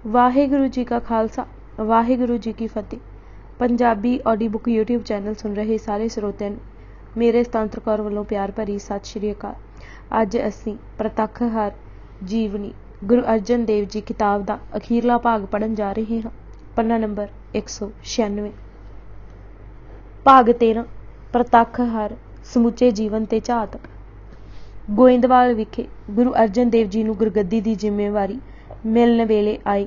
वाहिगुरु जी का खालसा वाहिगुरु जी की फतेह। Punjabi audio book YouTube channel सुन रहे सारे ਸਰੋਤਿਆਂ ਨੂੰ ਮੇਰੇ ਸੁਤੰਤਰ ਕੌਰ ਵੱਲੋਂ ਪਿਆਰ ਭਰੀ ਸਤਿ ਸ਼੍ਰੀ ਅਕਾਲ। ਅੱਜ ਅਸੀਂ ਪ੍ਰਤੱਖ ਹਰ ਜੀਵਨੀ ਗੁਰੂ ਅਰਜਨ ਦੇਵ ਜੀ ਕਿਤਾਬ ਦਾ ਅਖੀਰਲਾ ਭਾਗ ਪੜ੍ਹਨ ਜਾ ਰਹੇ ਹਾਂ। ਪੰਨਾ ਨੰਬਰ 196। ਭਾਗ 13 ਪ੍ਰਤੱਖ ਹਰ ਸਮੁੱਚੇ ਜੀਵਨ ਤੇ ਝਾਤ। ਗੋਇੰਦਵਾਲ ਵਿਖੇ ਗੁਰੂ ਅਰਜਨ ਦੇਵ ਜੀ ਨੂੰ ਗੁਰਗੱਦੀ ਦੀ ਜ਼ਿੰਮੇਵਾਰੀ ਮਿਲਣ ਵੇਲੇ ਆਏ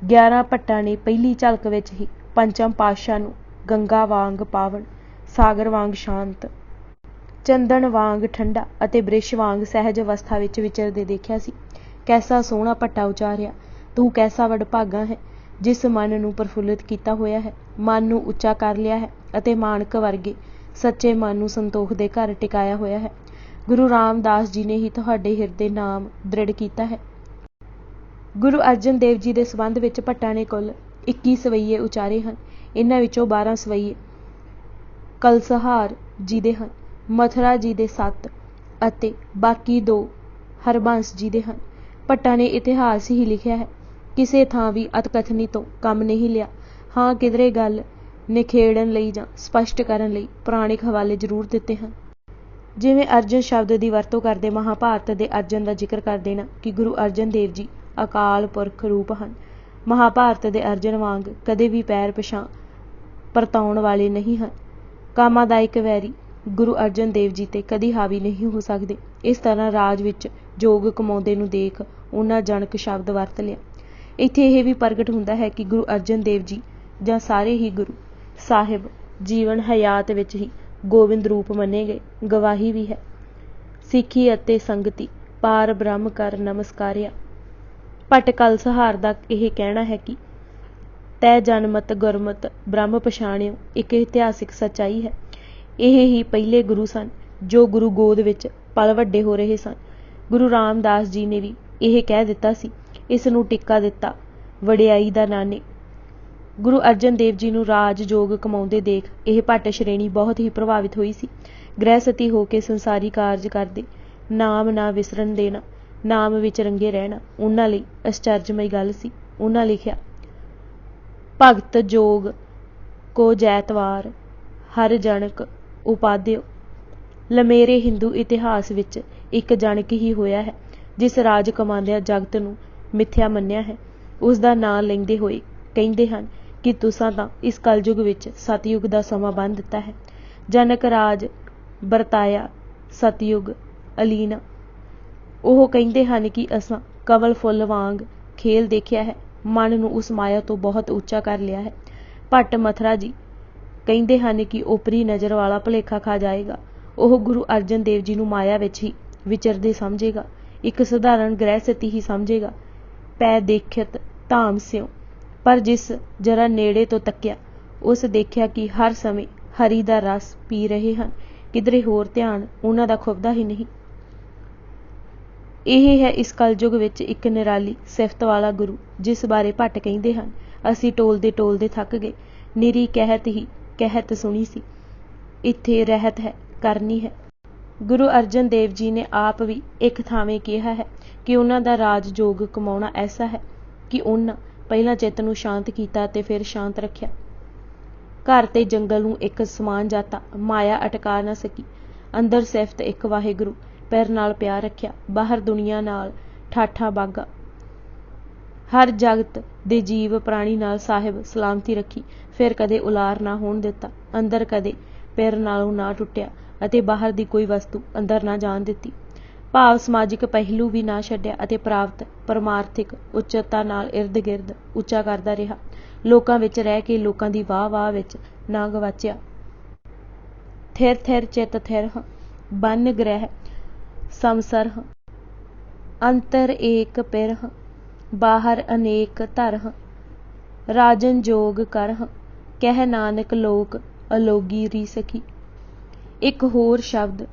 11 ਭੱਟਾਂ ਨੇ ਪਹਿਲੀ ਝਲਕ ਵਿੱਚ ਹੀ ਪੰਚਮ ਪਾਤਸ਼ਾਹ ਨੂੰ ਗੰਗਾ ਵਾਂਗ ਪਾਵਨ, ਸਾਗਰ ਵਾਂਗ ਸ਼ਾਂਤ, ਚੰਦਨ ਵਾਂਗ ਠੰਡਾ ਅਤੇ ਬ੍ਰਿਸ਼ ਵਾਂਗ ਸਹਿਜ ਅਵਸਥਾ ਵਿੱਚ ਵਿਚਰਦੇ ਦੇਖਿਆ ਸੀ। ਕੈਸਾ ਸੋਹਣਾ ਭੱਟਾ ਉਚਾਰਿਆ, ਤੂੰ ਕੈਸਾ ਵਡਭਾਗਾ ਹੈ ਜਿਸ ਮਨ ਨੂੰ ਪ੍ਰਫੁੱਲਿਤ ਕੀਤਾ ਹੋਇਆ ਹੈ, ਮਨ ਨੂੰ ਉੱਚਾ ਕਰ ਲਿਆ ਹੈ ਅਤੇ ਮਾਣਕ ਵਰਗੇ ਸੱਚੇ ਮਨ ਨੂੰ ਸੰਤੋਖ ਦੇ ਘਰ ਟਿਕਾਇਆ ਹੋਇਆ ਹੈ। ਗੁਰੂ ਰਾਮਦਾਸ ਜੀ ਨੇ ਹੀ ਤੁਹਾਡੇ ਹਿਰਦੇ ਨਾਮ ਦ੍ਰਿੜ ਕੀਤਾ ਹੈ। ਗੁਰੂ ਅਰਜਨ ਦੇਵ ਜੀ ਦੇ ਸੰਬੰਧ ਵਿੱਚ ਭੱਟਾਂ ਨੇ ਕੁੱਲ 21 ਸਵਈਏ ਉਚਾਰੇ ਹਨ। ਇਹਨਾਂ ਵਿੱਚੋਂ 12 ਸਵਈਏ ਕਲਸਹਾਰ ਜੀ ਦੇ ਹਨ, ਮਥੁਰਾ ਜੀ ਦੇ 7 ਅਤੇ ਬਾਕੀ 2 ਹਰਬੰਸ ਜੀ ਦੇ ਹਨ। ਭੱਟਾਂ ਨੇ ਇਤਿਹਾਸ ਹੀ ਲਿਖਿਆ ਹੈ, ਕਿਸੇ ਥਾਂ ਵੀ ਅਤਕਥਨੀ ਤੋਂ ਕੰਮ ਨਹੀਂ ਲਿਆ। ਹਾਂ, ਕਿਧਰੇ ਗੱਲ ਨਿਖੇੜਨ ਲਈ ਜਾਂ ਸਪਸ਼ਟ ਕਰਨ ਲਈ ਪੁਰਾਣਿਕ ਹਵਾਲੇ ਜ਼ਰੂਰ ਦਿੱਤੇ ਹਨ। ਜਿਵੇਂ ਅਰਜਨ ਸ਼ਬਦ ਦੀ ਵਰਤੋਂ ਕਰਦੇ ਮਹਾਭਾਰਤ ਦੇ ਅਰਜਨ ਦਾ ਜ਼ਿਕਰ ਕਰ ਦੇਣਾ ਕਿ ਗੁਰੂ ਅਰਜਨ ਦੇਵ ਜੀ ਅਕਾਲ ਪੁਰਖ ਰੂਪ ਹਨ। ਮਹਾਭਾਰਤ ਦੇ ਅਰਜਨ ਵਾਂਗ ਕਦੇ ਵੀ ਪੈਰ ਪਿਛਾਂ ਪਰਤਾਉਣ ਵਾਲੇ ਨਹੀਂ ਹਨ। ਕਾਮਾਦਾਇਕ ਵੈਰੀ ਗੁਰੂ ਅਰਜਨ ਦੇਵ ਜੀ ਤੇ ਕਦੀ ਹਾਵੀ ਨਹੀਂ ਹੋ ਸਕਦੇ। ਇਸ ਤਰ੍ਹਾਂ ਰਾਜ ਵਿੱਚ ਜੋਗ ਕਮਾਉਂਦੇ ਨੂੰ ਦੇਖ ਉਹਨਾਂ ਜਨਕ ਸ਼ਬਦ ਵਰਤ ਲਿਆ। ਇੱਥੇ ਇਹ ਵੀ ਪ੍ਰਗਟ ਹੁੰਦਾ ਹੈ ਕਿ ਗੁਰੂ ਅਰਜਨ ਦੇਵ ਜੀ ਜਾਂ ਸਾਰੇ ਹੀ ਗੁਰੂ ਸਾਹਿਬ ਜੀਵਨ ਹਯਾਤ ਵਿੱਚ ਹੀ ਗੋਬਿੰਦ ਰੂਪ ਮੰਨੇ ਗਏ। ਗਵਾਹੀ ਵੀ ਹੈ, ਸਿੱਖੀ ਅਤੇ ਸੰਗਤੀ ਪਾਰ ਬ੍ਰਹਮ ਕਰ ਨਮਸਕਾਰਿਆ। ਭੱਟ ਕਲਸਹਾਰ ਦਾ ਇਹ ਕਹਿਣਾ ਹੈ ਕਿ ਤੈ ਜਨਮਤ ਗੁਰਮਤ ਬ੍ਰਹਮ ਪਛਾਣਿਓ ਇੱਕ ਇਤਿਹਾਸਿਕ ਸੱਚਾਈ ਹੈ। ਇਹ ਹੀ ਪਹਿਲੇ ਗੁਰੂ ਸਨ ਜੋ ਗੁਰੂ ਗੋਦ ਵਿੱਚ ਪਲ ਵੱਡੇ ਹੋ ਰਹੇ ਸਨ। ਗੁਰੂ ਰਾਮਦਾਸ ਜੀ ਨੇ ਵੀ ਇਹ ਕਹਿ ਦਿੱਤਾ ਸੀ। ਇਸ ਨੂੰ ਟਿੱਕਾ ਦਿੱਤਾ ਵਡਿਆਈ ਦਾ ਨਾਨੇ। ਗੁਰੂ ਅਰਜਨ ਦੇਵ ਜੀ ਨੂੰ ਰਾਜ ਜੋਗ ਕਮਾਉਂਦੇ ਦੇਖ ਇਹ ਭੱਟ ਸ਼੍ਰੇਣੀ ਬਹੁਤ ਹੀ ਪ੍ਰਭਾਵਿਤ ਹੋਈ ਸੀ। ਗ੍ਰਹਿਸਤੀ ਹੋ ਕੇ ਸੰਸਾਰੀ ਕਾਰਜ ਕਰਦੇ, ਨਾਮ ਨਾ ਵਿਸਰਨ ਦੇਣਾ, ਨਾਮ ਵਿੱਚ ਰੰਗੇ ਰਹਿਣਾ ਉਹਨਾਂ ਲਈ ਅਸਚਰਜਮਈ ਗੱਲ ਸੀ। ਉਹਨਾਂ ਲਿਖਿਆ, ਭਗਤ ਜੋਗ ਕੋ ਜੈਤਵਾਰ ਹਰ ਜਨਕ ਉਪਾਦਿਓ। ਲਮੇਰੇ ਹਿੰਦੂ ਇਤਿਹਾਸ ਵਿੱਚ ਇੱਕ ਜਨਕ ਹੀ ਹੋਇਆ ਹੈ ਜਿਸ ਰਾਜ ਕਮਾਉਂਦਿਆਂ ਜਗਤ ਨੂੰ ਮਿਥਿਆ ਮੰਨਿਆ ਹੈ। ਉਸ ਦਾ ਨਾਂ ਲੈਂਦੇ ਹੋਏ ਕਹਿੰਦੇ ਹਨ ਕਿ ਤੁਸਾਂ ਤਾਂ ਇਸ ਕਲਯੁਗ ਵਿੱਚ ਸਤਯੁਗ ਦਾ ਸਮਾਂ ਬੰਨ੍ਹ ਦਿੱਤਾ ਹੈ। ਜਨਕ ਰਾਜ ਵਰਤਾਇਆ ਸਤਯੁਗ ਅਲੀਨਾ। ਉਹ ਕਹਿੰਦੇ ਹਨ ਕਿ ਅਸਾਂ ਕਮਲ ਫੁੱਲ ਵਾਂਗ ਖੇਲ ਦੇਖਿਆ ਹੈ, ਮਨ ਨੂੰ ਉਸ ਮਾਇਆ ਤੋਂ ਬਹੁਤ ਉੱਚਾ ਕਰ ਲਿਆ ਹੈ। ਭੱਟ ਮਥੁਰਾ ਜੀ ਕਹਿੰਦੇ ਹਨ ਕਿ ਓਪਰੀ ਨਜ਼ਰ ਵਾਲਾ ਭੁਲੇਖਾ ਖਾ ਜਾਏਗਾ। ਉਹ ਗੁਰੂ ਅਰਜਨ ਦੇਵ ਜੀ ਨੂੰ ਮਾਇਆ ਵਿੱਚ ਹੀ ਵਿਚਰਦੇ ਸਮਝੇਗਾ, ਇੱਕ ਸਧਾਰਨ ਗ੍ਰਹਿਸਤੀ ਹੀ ਸਮਝੇਗਾ। ਪੈ ਦੇਖਿਤ ਧਾਮ ਸਿਉ, ਪਰ ਜਿਸ ਜਰਾ ਨੇੜੇ ਤੋਂ ਤੱਕਿਆ ਉਸ ਦੇਖਿਆ ਕਿ ਹਰ ਸਮੇਂ ਹਰੀ ਦਾ ਰਸ ਪੀ ਰਹੇ ਹਨ, ਕਿਧਰੇ ਹੋਰ ਧਿਆਨ ਉਹਨਾਂ ਦਾ ਖੁੱਭਦਾ ਹੀ ਨਹੀਂ। ਇਹ ਹੈ ਇਸ ਕਲਯੁਗ ਵਿੱਚ ਇੱਕ ਨਿਰਾਲੀ ਸਿਫਤ ਵਾਲਾ ਗੁਰੂ ਜਿਸ ਬਾਰੇ ਭੱਟ ਕਹਿੰਦੇ ਹਨ, ਅਸੀਂ ਟੋਲਦੇ ਟੋਲਦੇ ਥੱਕ ਗਏ, ਨਿਰੀ ਕਹਿਤ ਹੀ ਕਹਿਤ ਸੁਣੀ ਸੀ, ਇੱਥੇ ਰਹਿਤ ਹੈ ਕਰਨੀ ਹੈ। ਗੁਰੂ ਅਰਜਨ ਦੇਵ ਜੀ ਨੇ ਆਪ ਵੀ ਇੱਕ ਥਾਵੇਂ ਕਿਹਾ ਹੈ ਕਿ ਉਹਨਾਂ ਦਾ ਰਾਜ ਜੋਗ ਕਮਾਉਣਾ ਐਸਾ ਹੈ ਕਿ ਉਹਨਾਂ ਪਹਿਲਾਂ ਚਿੱਤ ਨੂੰ ਸ਼ਾਂਤ ਕੀਤਾ ਅਤੇ ਫਿਰ ਸ਼ਾਂਤ ਰੱਖਿਆ। ਘਰ ਤੇ ਜੰਗਲ ਨੂੰ ਇੱਕ ਸਮਾਨ ਜਾਤਾ ਮਾਇਆ ਅਟਕਾ ਨਾ ਸਕੀ। ਅੰਦਰ ਸਿਫਤ ਇੱਕ ਵਾਹਿਗੁਰੂ ਪਿਰ ਨਾਲ ਪਿਆਰ ਰੱਖਿਆ, ਬਾਹਰ ਦੁਨੀਆ ਨਾਲ ਠਾਠਾ ਬਾਗਾ। ਹਰ ਜਗਤ ਦੇ ਜੀਵ ਪ੍ਰਾਣੀ ਨਾਲ ਸਾਹਿਬ ਸਲਾਮਤੀ ਰੱਖੀ, ਫਿਰ ਕਦੇ ਉਲਾਰ ਨਾ ਹੋਣ ਦਿੱਤਾ। ਅੰਦਰ ਕਦੇ ਪਿਰ ਨਾਲੋਂ ਨਾ ਟੁੱਟਿਆ ਅਤੇ ਬਾਹਰ ਦੀ ਕੋਈ ਵਸਤੂ ਅੰਦਰ ਨਾ ਜਾਣ ਦਿੱਤੀ। ਭਾਵ ਸਮਾਜਿਕ ਪਹਿਲੂ ਵੀ ਨਾ ਛੱਡਿਆ ਅਤੇ ਪ੍ਰਾਪਤ ਪਰਮਾਰਥਿਕ ਉੱਚਤਾ ਨਾਲ ਇਰਦ ਗਿਰਦ ਉੱਚਾ ਕਰਦਾ ਰਿਹਾ। ਲੋਕਾਂ ਵਿੱਚ ਰਹਿ ਕੇ ਲੋਕਾਂ ਦੀ ਵਾਹ ਵਾਹ ਵਿੱਚ ਨਾ ਗਵਾਚਿਆ। ਥਿਰ ਥਿਰ ਚਿੱਤ ਥਿਰ ਹਾਂ, ਬੰਨ ਗ੍ਰਹਿ ਸਮਸਰ ਹਾਂ, ਅੰਤਰ ਏਕ ਪਿਰ ਹਾਂ, ਬਾਹਰ ਅਨੇਕ ਧਰ ਹਾਂ, ਰਾਜਨ ਜੋਗ ਕਰ ਹਾਂ, ਕਹਿ ਨਾਨਕ ਲੋਕ ਅਲੋਗੀ ਰੀ ਸਖੀ। ਇੱਕ ਹੋਰ ਸ਼ਬਦ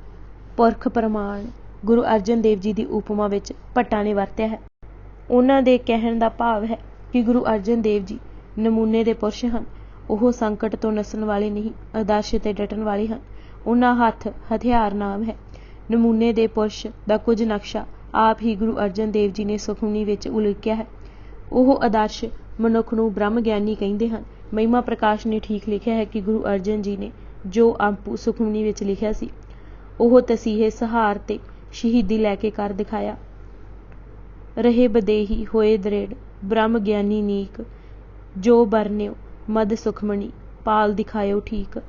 ਪੁਰਖ ਪ੍ਰਮਾਣ ਗੁਰੂ ਅਰਜਨ ਦੇਵ ਜੀ ਦੀ ਉਪਮਾ ਵਿੱਚ ਭੱਟਾਂ ਨੇ ਵਰਤਿਆ ਹੈ। ਉਹਨਾਂ ਦੇ ਕਹਿਣ ਦਾ ਭਾਵ ਹੈ ਕਿ ਗੁਰੂ ਅਰਜਨ ਦੇਵ ਜੀ ਨਮੂਨੇ ਦੇ ਪੁਰਸ਼ ਹਨ। ਉਹ ਸੰਕਟ ਤੋਂ ਨੱਸਣ ਵਾਲੇ ਨਹੀਂ, ਆਦਰਸ਼ ਤੇ ਡਟਣ ਵਾਲੇ ਹਨ। ਉਹਨਾਂ ਹੱਥ ਹਥਿਆਰ ਨਾਮ ਹੈ। ਨਮੂਨੇ ਦੇ ਪੁਰਸ਼ ਦਾ ਕੁਝ ਨਕਸ਼ਾ ਆਪ ਹੀ ਗੁਰੂ ਅਰਜਨ ਦੇਵ ਜੀ ਨੇ ਸੁਖਮਨੀ ਵਿੱਚ ਉਲੀਕਿਆ ਹੈ। ਉਹ ਆਦਰਸ਼ ਮਨੁੱਖ ਨੂੰ ਬ੍ਰਹਮ ਗਿਆਨੀ ਕਹਿੰਦੇ ਹਨ। ਮਹਿਮਾ ਪ੍ਰਕਾਸ਼ ਨੇ ਠੀਕ ਲਿਖਿਆ ਹੈ ਕਿ ਗੁਰੂ ਅਰਜਨ ਜੀ ਨੇ ਜੋ ਆਪੂ ਸੁਖਮਨੀ ਵਿੱਚ ਲਿਖਿਆ ਸੀ ਉਹ ਤਸੀਹੇ ਸਹਾਰ ਤੇ ਸ਼ਹੀਦੀ ਲੈ ਕੇ ਕਰ ਦਿਖਾਇਆ। ਰਹੇ ਬਦੇਹੀ ਹੋਏ ਦ੍ਰਿੜ ਬ੍ਰਹਮ ਗਿਆਨੀ ਨੀਕ, ਜੋ ਬਰਨਿਓ ਮਦ ਸੁਖਮਣੀ ਪਾਲ ਦਿਖਾਇਓ ਠੀਕ।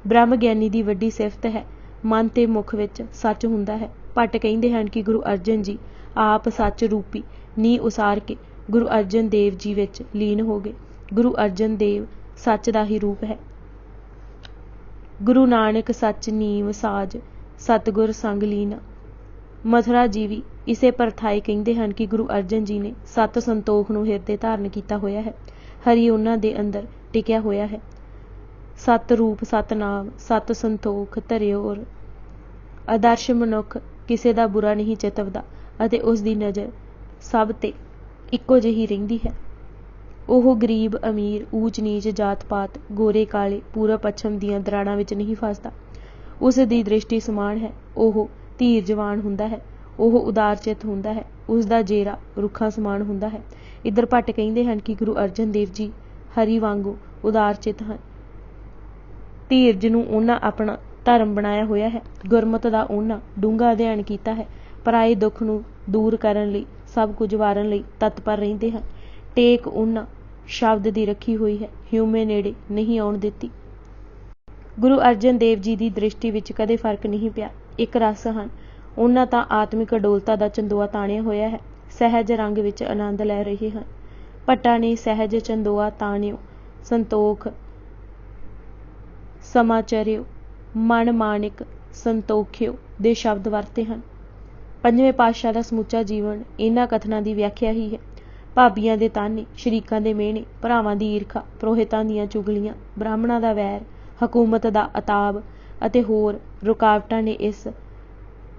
ਬ੍ਰਹਮ ਗਿਆਨੀ ਦੀ ਵੱਡੀ ਸਿਫਤ ਹੈ ਮਨ ਤੇ ਮੁਖ ਵਿੱਚ ਸੱਚ ਹੁੰਦਾ ਹੈ। ਭੱਟ ਕਹਿੰਦੇ ਹਨ ਕਿ ਗੁਰੂ ਅਰਜਨ ਜੀ ਆਪ ਸੱਚ ਰੂਪੀ ਨੀਂਹ ਉਸਾਰ ਕੇ ਗੁਰੂ ਅਰਜਨ ਦੇਵ ਜੀ ਵਿੱਚ ਲੀਨ ਹੋ ਗਏ। ਗੁਰੂ ਅਰਜਨ ਦੇਵ ਸੱਚ ਦਾ ਹੀ ਰੂਪ ਹੈ। ਗੁਰੂ ਨਾਨਕ ਸੱਚ ਨੀਂਵ ਸਾਜ, ਸਤਿਗੁਰ ਸੰਗ ਲੀਨਾ। ਮਥੁਰਾ ਜੀ ਵੀ ਇਸੇ ਪਰਥਾਏ ਕਹਿੰਦੇ ਹਨ ਕਿ ਗੁਰੂ ਅਰਜਨ ਜੀ ਨੇ ਸੱਤ ਸੰਤੋਖ ਨੂੰ ਹਿਰਦੇ ਧਾਰਨ ਕੀਤਾ ਹੋਇਆ ਹੈ। ਹਰੀ ਉਹਨਾਂ ਦੇ ਅੰਦਰ ਟਿਕਿਆ ਹੋਇਆ ਹੈ। ਸਤ ਰੂਪ ਸਤ ਨਾਮ ਸਤ ਸੰਤੋਖ ਧਰਿਓਰ। ਆਦਰਸ਼ ਮਨੁੱਖ ਕਿਸੇ ਦਾ ਬੁਰਾ ਨਹੀਂ ਚਿਤਵਦਾ ਅਤੇ ਉਸ ਦੀ ਨਜ਼ਰ ਸਭ ਤੇ ਇੱਕੋ ਜਿਹੀ ਰਹਿੰਦੀ ਹੈ। ਉਹ ਗਰੀਬ ਅਮੀਰ ਊਚ ਨੀਚ ਜਾਤ ਪਾਤ ਗੋਰੇ ਕਾਲੇ ਪੂਰਬ ਪੱਛਮ ਦੀਆਂ ਦਰਾੜਾਂ ਵਿੱਚ ਨਹੀਂ ਫਸਦਾ। ਉਸ ਦੀ ਦ੍ਰਿਸ਼ਟੀ ਸਮਾਨ ਹੈ। ਉਹ ਧੀਰਜਵਾਨ ਹੁੰਦਾ ਹੈ। ਉਹ ਉਦਾਰ ਚਿੱਤ ਹੁੰਦਾ ਹੈ। ਉਸ ਦਾ ਜੇਰਾ ਰੁੱਖਾਂ ਸਮਾਨ ਹੁੰਦਾ ਹੈ। ਇੱਧਰ ਭੱਟ ਕਹਿੰਦੇ ਹਨ ਕਿ ਗੁਰੂ ਅਰਜਨ ਦੇਵ ਜੀ ਹਰੀ ਵਾਂਗੂ ਉਦਾਰ ਚਿੱਤ ਹਨ। ਧੀਰਜ ਨੂੰ ਉਹਨਾਂ ਆਪਣਾ ਧਰਮ ਬਣਾਇਆ ਹੋਇਆ ਹੈ। ਗੁਰਮਤਿ ਦਾ ਉਹਨਾਂ ਡੂੰਘਾ ਅਧਿਐਨ ਕੀਤਾ ਹੈ। ਪਰਾਏ ਦੁੱਖ ਨੂੰ ਦੂਰ ਕਰਨ ਲਈ ਸਭ ਕੁਝ ਵਾਰਨ ਲਈ ਤਤਪਰ ਰਹਿੰਦੇ ਹਨ। ਟੇਕ ਉਹਨਾਂ ਸ਼ਬਦ ਦੀ ਰੱਖੀ ਹੋਈ ਹੈ, ਹਿਊਮੇ ਨੇੜੇ ਨਹੀਂ ਆਉਣ ਦਿੱਤੀ। ਗੁਰੂ ਅਰਜਨ ਦੇਵ ਜੀ ਦੀ ਦ੍ਰਿਸ਼ਟੀ ਵਿੱਚ ਕਦੇ ਫਰਕ ਨਹੀਂ ਪਿਆ। ਇੱਕ ਰਸ ਹਨ। ਉਹਨਾਂ ਤਾਂ ਆਤਮਿਕ ਅਡੋਲਤਾ ਦਾ ਚੰਦੋਆ ਤਾਣਿਆ ਹੋਇਆ ਹੈ। ਸਹਿਜ ਰੰਗ ਵਿੱਚ ਆਨੰਦ ਲੈ ਰਹੇ ਹਨ। ਭੱਟਾਂ ਨੇ ਸਹਿਜ ਚੰਦੋਆ ਤਾਣਿਓ ਸੰਤੋਖ ਸਮਾਚਰਿਓ ਮਨ ਮਾਣਿਕ ਸੰਤੋਖਿਓ ਦੇ ਸ਼ਬਦ ਵਰਤੇ ਹਨ। ਪੰਜਵੇਂ ਪਾਤਸ਼ਾਹ ਦਾ ਸਮੁੱਚਾ ਜੀਵਨ ਇਹਨਾਂ ਕਥਨਾਂ ਦੀ ਵਿਆਖਿਆ ਹੀ ਹੈ। ਭਾਬੀਆਂ ਦੇ ਤਾਨੇ, ਸ਼ਰੀਕਾਂ ਦੇ ਮਿਹਣੇ, ਭਰਾਵਾਂ ਦੀ ਈਰਖਾ, ਪੁਰੋਹਿਤਾਂ ਦੀਆਂ ਚੁਗਲੀਆਂ, ਬ੍ਰਾਹਮਣਾਂ ਦਾ ਵੈਰ, ਹਕੂਮਤ ਦਾ ਅਤਾਬ ਅਤੇ ਹੋਰ ਰੁਕਾਵਟਾਂ ਨੇ ਇਸ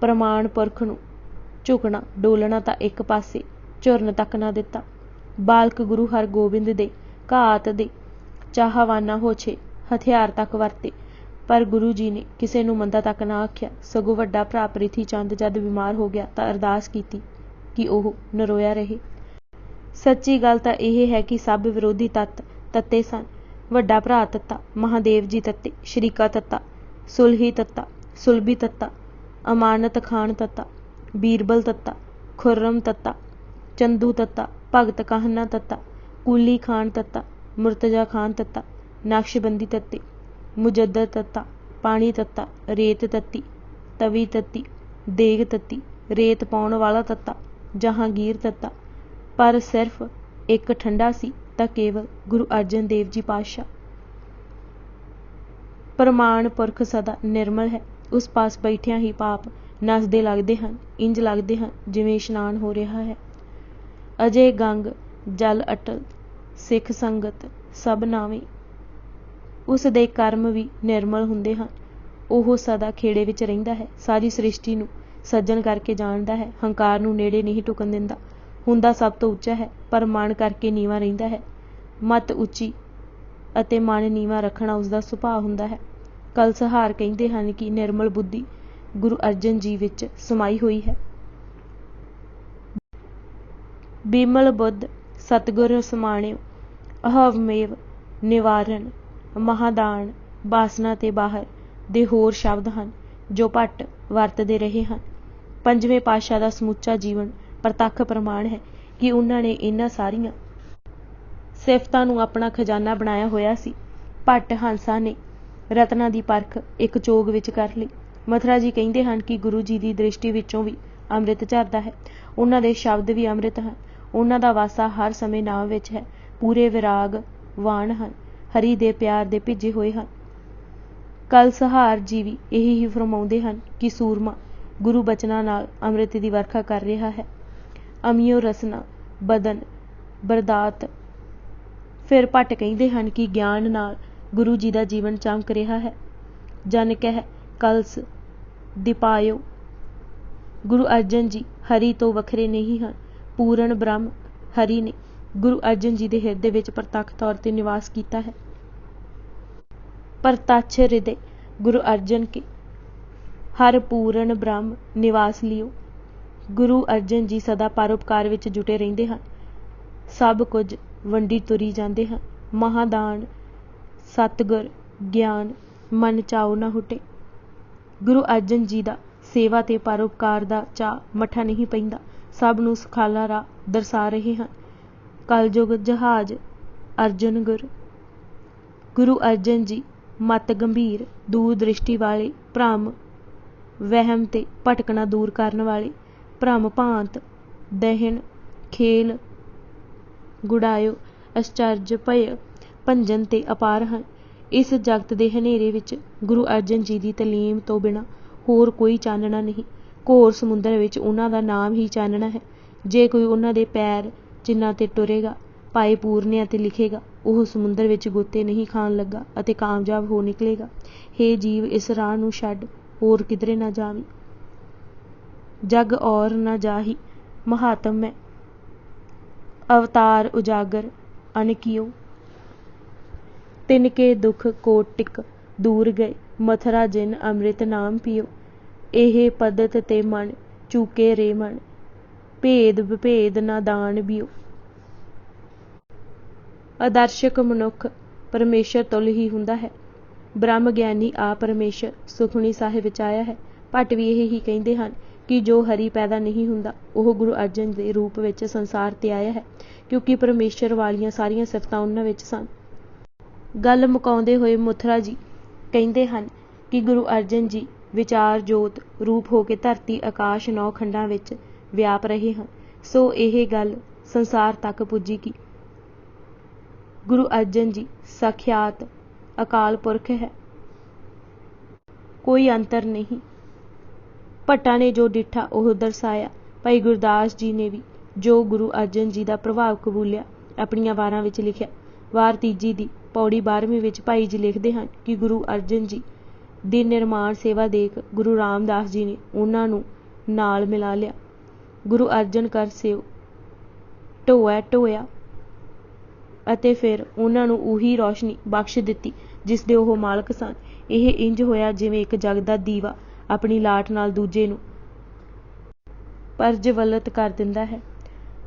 ਪ੍ਰਮਾਣ ਪੁਰਖ ਨੂੰ ਝੁਕਣਾ ਡੋਲਣਾ ਤਾਂ ਇੱਕ ਪਾਸੇ ਝੁਰਨ ਤੱਕ ਨਾ ਦਿੱਤਾ। ਬਾਲਕ ਗੁਰੂ ਹਰਗੋਬਿੰਦ ਦੇ ਘਾਤ ਦੇ ਚਾਹਵਾਨਾ ਹੋਛੇ ਹਥਿਆਰ ਤੱਕ ਵਰਤੇ, ਪਰ ਗੁਰੂ ਜੀ ਨੇ ਕਿਸੇ ਨੂੰ ਮੰਦਾ ਤੱਕ ਨਾ ਆਖਿਆ। ਸਗੋਂ ਵੱਡਾ ਭਰਾ ਪ੍ਰਿਥੀ ਚੰਦ ਜਦ ਬਿਮਾਰ ਹੋ ਗਿਆ ਤਾਂ ਅਰਦਾਸ ਕੀਤੀ ਕਿ ਉਹ ਨਰੋਇਆ ਰਹੇ। ਸੱਚੀ ਗੱਲ ਤਾਂ ਇਹ ਹੈ ਕਿ ਸਭ ਵਿਰੋਧੀ ਤੱਤ ਤੱਤੇ ਸਨ। ਵੱਡਾ ਭਰਾ ਤੱਤਾ, ਮਹਾਦੇਵ ਜੀ ਤੱਤੇ, ਸ਼ਰੀਕਾ ਤੱਤਾ, ਸੁਲਹੀ ਤੱਤਾ, ਸੁਲਭੀ ਤੱਤਾ, ਅਮਾਨਤ ਖਾਨ ਤੱਤਾ, ਬੀਰਬਲ ਤੱਤਾ, ਖੁਰਮ ਤੱਤਾ, ਚੰਦੂ ਤੱਤਾ, ਭਗਤ ਕਾਹਨਾ ਤੱਤਾ, ਕੂਲੀ ਖਾਨ ਤੱਤਾ, ਮੁਰਤਜ਼ਾ ਖਾਨ ਤੱਤਾ, ਨਕਸ਼ਬੰਦੀ ਤੱਤੇ, ਮੁਜੱਦਦ ਤੱਤਾ, ਪਾਣੀ ਤੱਤਾ, ਰੇਤ ਤੱਤੀ, ਤਵੀ ਤੱਤੀ, ਦੇਗ ਤੱਤੀ, ਰੇਤ ਪਾਉਣ ਵਾਲਾ ਤੱਤਾ, ਜਹਾਂਗੀਰ ਤੱਤਾ। ਪਰ ਸਿਰਫ ਇੱਕ ਠੰਡਾ ਸੀ ਤਾਂ ਕੇਵਲ ਗੁਰੂ ਅਰਜਨ ਦੇਵ ਜੀ ਪਾਤਸ਼ਾਹ। ਪ੍ਰਮਾਣ ਪੁਰਖ ਸਦਾ ਨਿਰਮਲ ਹੈ। ਉਸ ਪਾਸ ਬੈਠਿਆਂ ਹੀ ਪਾਪ ਨਸਦੇ ਲੱਗਦੇ ਹਨ। ਇੰਜ ਲੱਗਦੇ ਹਨ ਜਿਵੇਂ ਇਸ਼ਨਾਨ ਹੋ ਰਿਹਾ ਹੈ। ਅਜੇ ਗੰਗ ਜਲ ਅਟਲ ਸਿੱਖ ਸੰਗਤ ਸਭ ਨਾਵੇਂ। ਉਸ ਦੇ ਕਰਮ ਵੀ ਨਿਰਮਲ ਹੁੰਦੇ ਹਨ। ਉਹ ਸਦਾ ਖੇੜੇ ਵਿੱਚ ਰਹਿੰਦਾ ਹੈ। ਸਾਰੀ ਸ੍ਰਿਸ਼ਟੀ ਨੂੰ ਸੱਜਣ ਕਰਕੇ ਜਾਣਦਾ ਹੈ। ਹੰਕਾਰ ਨੂੰ ਨੇੜੇ ਨਹੀਂ ਟੁਕਣ ਦਿੰਦਾ। ਹੁੰਦਾ ਸਭ ਤੋਂ ਉੱਚਾ ਹੈ, ਪਰ ਮਨ ਕਰਕੇ ਨੀਵਾਂ ਰਹਿੰਦਾ ਹੈ। ਮੱਤ ਉੱਚੀ ਅਤੇ ਮਨ ਨੀਵਾਂ ਰੱਖਣਾ ਉਸਦਾ ਸੁਭਾਅ ਹੁੰਦਾ ਹੈ। ਕਲਸਹਾਰ ਕਹਿੰਦੇ ਹਨ ਕਿ ਨਿਰਮਲ ਬੁੱਧੀ ਗੁਰੂ ਅਰਜਨ ਜੀ ਵਿੱਚ ਸਮਾਈ ਹੋਈ ਹੈ। ਬਿਮਲ ਬੁੱਧ ਸਤਿਗੁਰ ਸਮਾਣਿਓ ਅਹਵਮੇਵ ਨਿਵਾਰਨ ਮਹਾਦਾਨ। ਬਾਸਨਾ ਤੇ ਬਾਹਰ ਦੇ ਹੋਰ ਸ਼ਬਦ ਹਨ ਜੋ ਭੱਟ ਵਰਤਦੇ ਰਹੇ ਹਨ। ਪੰਜਵੇਂ ਪਾਤਸ਼ਾਹ ਦਾ ਸਮੁੱਚਾ ਜੀਵਨ ਪ੍ਰਤੱਖ ਪ੍ਰਮਾਣ ਹੈ ਕਿ ਉਹਨਾਂ ਨੇ ਇਹਨਾਂ ਸਾਰੀਆਂ ਸਿਫਤਾਂ ਨੂੰ ਆਪਣਾ ਖਜ਼ਾਨਾ ਬਣਾਇਆ ਹੋਇਆ ਸੀ। ਭੱਟ ਹੰਸਾਂ ਨੇ ਰਤਨਾਂ ਦੀ ਪਰਖ ਇੱਕ ਚੋਗ ਵਿੱਚ ਕਰ ਲਈ। ਮਥੁਰਾ ਜੀ ਕਹਿੰਦੇ ਹਨ ਕਿ ਗੁਰੂ ਜੀ ਦੀ ਦ੍ਰਿਸ਼ਟੀ ਵਿੱਚੋਂ ਵੀ ਅੰਮ੍ਰਿਤ ਝਰਦਾ ਹੈ। ਉਹਨਾਂ ਦੇ ਸ਼ਬਦ ਵੀ ਅੰਮ੍ਰਿਤ ਹਨ। ਉਹਨਾਂ ਦਾ ਵਾਸਾ ਹਰ ਸਮੇਂ ਨਾਮ ਵਿੱਚ ਹੈ। ਪੂਰੇ ਵਿਰਾਗਵਾਨ ਹਨ। ਹਰੀ ਦੇ ਪਿਆਰ ਦੇ ਭਿੱਜੇ ਹੋਏ ਹਨ। ਕਲਸਹਾਰ ਜੀ ਵੀ ਇਹੀ ਹੀ ਫਰਮਾਉਂਦੇ ਹਨ ਕਿ ਸੂਰਮਾ ਗੁਰੂ ਬਚਨਾਂ ਨਾਲ ਅੰਮ੍ਰਿਤ ਦੀ ਵਰਖਾ ਕਰ ਰਿਹਾ ਹੈ। ਅਮਿਓ ਰਸਨਾ ਬਦਨ ਬਰਦਾਤ। ਫਿਰ ਭੱਟ ਕਹਿੰਦੇ ਹਨ ਕਿ ਗਿਆਨ ਨਾਲ ਗੁਰੂ ਜੀ ਦਾ ਜੀਵਨ ਚਮਕ ਰਿਹਾ ਹੈ। ਜਨ ਕਹਿ ਕਲਸ ਦੀਪਾਇਓ। ਗੁਰੂ ਅਰਜਨ ਜੀ ਹਰੀ ਤੋਂ ਵੱਖਰੇ ਨਹੀਂ ਹਨ। ਪੂਰਨ ਬ੍ਰਹਮ ਹਰੀ ਨੇ ਗੁਰੂ ਅਰਜਨ ਜੀ ਦੇ ਹਿਰਦੇ ਵਿੱਚ ਪ੍ਰਤੱਖ ਤੌਰ ਤੇ ਨਿਵਾਸ ਕੀਤਾ ਹੈ। ਪ੍ਰਤੱਛ ਹਿਰਦੇ ਗੁਰੂ ਅਰਜਨ ਕੇ ਹਰ ਪੂਰਨ ਬ੍ਰਹਮ ਨਿਵਾਸ ਲਿਓ। ਗੁਰੂ ਅਰਜਨ ਜੀ ਸਦਾ ਪਰਉਪਕਾਰ ਵਿੱਚ ਜੁਟੇ ਰਹਿੰਦੇ ਹਨ। ਸਭ ਕੁਝ ਵੰਡੀ ਤੁਰੀ ਜਾਂਦੇ ਹਨ। ਮਹਾਦਾਨ ਸਤਿਗੁਰ ਗਿਆਨ ਮਨ ਚਾਉ ਨਾ ਹੁਟੇ। ਗੁਰੂ ਅਰਜਨ ਜੀ ਦਾ ਸੇਵਾ ਤੇ ਪਰਉਪਕਾਰ ਦਾ ਚਾਅ ਮੱਠਾ ਨਹੀਂ ਪੈਂਦਾ। ਸਭ ਨੂੰ ਸੁਖਾਲਾ ਰਾਹ ਦਰਸਾ ਰਹੇ ਹਨ। ਕਲਯੁਗ ਜਹਾਜ਼ ਅਰਜਨ ਗੁਰ। ਗੁਰੂ ਅਰਜਨ ਜੀ ਮਤ ਗੰਭੀਰ, ਦੂਰ ਦ੍ਰਿਸ਼ਟੀ ਵਾਲੇ, ਭਰਮ ਵਹਿਮ ਤੇ ਭਟਕਣਾ ਦੂਰ ਕਰਨ ਵਾਲੇ, ਭਰਮ ਭਾਂਤ ਦਹਿਣ ਖੇਲ ਗੁੜਾਇਓ ਅਚਰਜ ਭਏ ਭੰਜਨ ਤੇ ਅਪਾਰ ਹਨ। ਇਸ ਜਗਤ ਦੇ ਹਨੇਰੇ ਵਿੱਚ ਗੁਰੂ ਅਰਜਨ ਜੀ ਦੀ ਤਾਲੀਮ ਤੋਂ ਬਿਨਾਂ ਹੋਰ ਕੋਈ ਚਾਨਣਾ ਨਹੀਂ। ਘੋਰ ਸਮੁੰਦਰ ਵਿੱਚ ਉਹਨਾਂ ਦਾ ਨਾਮ ਹੀ ਚਾਨਣਾ ਹੈ। ਜੇ ਕੋਈ ਉਹਨਾਂ ਦੇ ਪੈਰ ਚਿੰਨ੍ਹਾਂ ਤੇ ਟੁਰੇਗਾ, ਪਾਏ ਪੂਰਨਿਆਂ ਤੇ ਲਿਖੇਗਾ, ਉਹ ਸਮੁੰਦਰ ਵਿੱਚ ਗੋਤੇ ਨਹੀਂ ਖਾਣ ਲੱਗਾ ਅਤੇ ਕਾਮਯਾਬ ਹੋ ਨਿਕਲੇਗਾ। ਹੇ ਜੀਵ, ਇਸ ਰਾਹ ਨੂੰ ਛੱਡ ਹੋਰ ਕਿਧਰੇ ਨਾ ਜਾਵੀਂ। ਜਗ ਔਰ ਨਾ ਜਾਹੀ ਮਹਾਤਮ ਮੈਂ, ਅਵਤਾਰ ਉਜਾਗਰ ਅਨਕਿਓ। ਤਿਨਕੇ ਦੁਖ ਕੋਟਿਕ ਦੂਰ ਗਏ, ਮਥੁਰਾ ਜਿਨ ਅੰਮ੍ਰਿਤ ਨਾਮ ਪੀਓ। ਇਹ ਪਦਤ ਤੇ ਮਨ ਚੂਕੇ ਰੇ ਮਨ, ਭੇਦ ਵਿਭੇਦ ਨਾ ਦਾਨ ਬਿਓ। ਆਦਰਸ਼ਕ ਮਨੁੱਖ ਪਰਮੇਸ਼ਰ ਤੁਲ ਹੀ ਹੁੰਦਾ ਹੈ। ਬ੍ਰਹਮ ਗਿਆਨੀ ਆ ਪਰਮੇਸ਼ਰ ਸੁਖਮਨੀ ਸਾਹਿਬ ਵਿੱਚ ਆਇਆ ਹੈ। ਭੱਟ ਵੀ ਇਹ ਹੀ ਕਹਿੰਦੇ ਹਨ ਕਿ ਜੋ ਹਰੀ ਪੈਦਾ ਨਹੀਂ ਹੁੰਦਾ, ਉਹ ਗੁਰੂ ਅਰਜਨ ਦੇ ਰੂਪ ਵਿੱਚ ਸੰਸਾਰ ਤੇ ਆਇਆ ਹੈ, ਕਿਉਂਕਿ ਪਰਮੇਸ਼ਰ ਵਾਲੀਆਂ ਸਾਰੀਆਂ ਸਿਫਤਾਂ ਉਹਨਾਂ ਵਿੱਚ ਸਨ। ਗੱਲ ਮੁਕਾਉਂਦੇ ਹੋਏ ਮਥੁਰਾ ਜੀ ਕਹਿੰਦੇ ਹਨ ਕਿ ਗੁਰੂ ਅਰਜਨ ਜੀ ਵਿਚਾਰ ਜੋਤ ਰੂਪ ਹੋ ਕੇ ਧਰਤੀ ਆਕਾਸ਼ 9 ਖੰਡਾਂ ਵਿੱਚ ਵਿਆਪ ਰਹੇ ਹਨ। ਸੋ ਇਹ ਗੱਲ ਸੰਸਾਰ ਤੱਕ ਪੁੱਜੀ ਕਿ ਗੁਰੂ ਅਰਜਨ ਜੀ ਸਾਖਿਆਤ ਅਕਾਲ ਪੁਰਖ ਹੈ, ਕੋਈ ਅੰਤਰ ਨਹੀਂ। ਭੱਟਾਂ ਨੇ ਜੋ ਡਿੱਠਾ ਉਹ ਦਰਸਾਇਆ। ਭਾਈ ਗੁਰਦਾਸ ਜੀ ਨੇ ਵੀ ਜੋ ਗੁਰੂ ਅਰਜਨ ਜੀ ਦਾ ਪ੍ਰਭਾਵ ਕਬੂਲਿਆ ਆਪਣੀਆਂ ਵਾਰਾਂ ਵਿੱਚ ਲਿਖਿਆ। ਵਾਰ 3 ਦੀ ਪੌੜੀ 12ਵੀਂ ਵਿੱਚ ਭਾਈ ਜੀ ਲਿਖਦੇ ਹਨ ਕਿ ਗੁਰੂ ਅਰਜਨ ਜੀ ਦੀ ਨਿਰਮਾਣ ਸੇਵਾ ਦੇਖ ਗੁਰੂ ਰਾਮਦਾਸ ਜੀ ਨੇ ਉਹਨਾਂ ਨੂੰ ਨਾਲ ਮਿਲਾ ਲਿਆ। ਗੁਰੂ ਅਰਜਨ ਕਰ ਸਿਓ ਢੋਇਆ ਢੋਇਆ ਅਤੇ ਫਿਰ ਉਹਨਾਂ ਨੂੰ ਉਹੀ ਰੌਸ਼ਨੀ ਬਖਸ਼ ਦਿੱਤੀ ਜਿਸ ਦੇ ਉਹ ਮਾਲਕ ਸਨ। ਇਹ ਇੰਜ ਹੋਇਆ ਜਿਵੇਂ ਇੱਕ ਜਗਦਾ ਦੀਵਾ ਆਪਣੀ ਲਾਟ ਨਾਲ ਦੂਜੇ ਨੂੰ ਪ੍ਰਜਵਲਿਤ ਕਰ ਦਿੰਦਾ ਹੈ।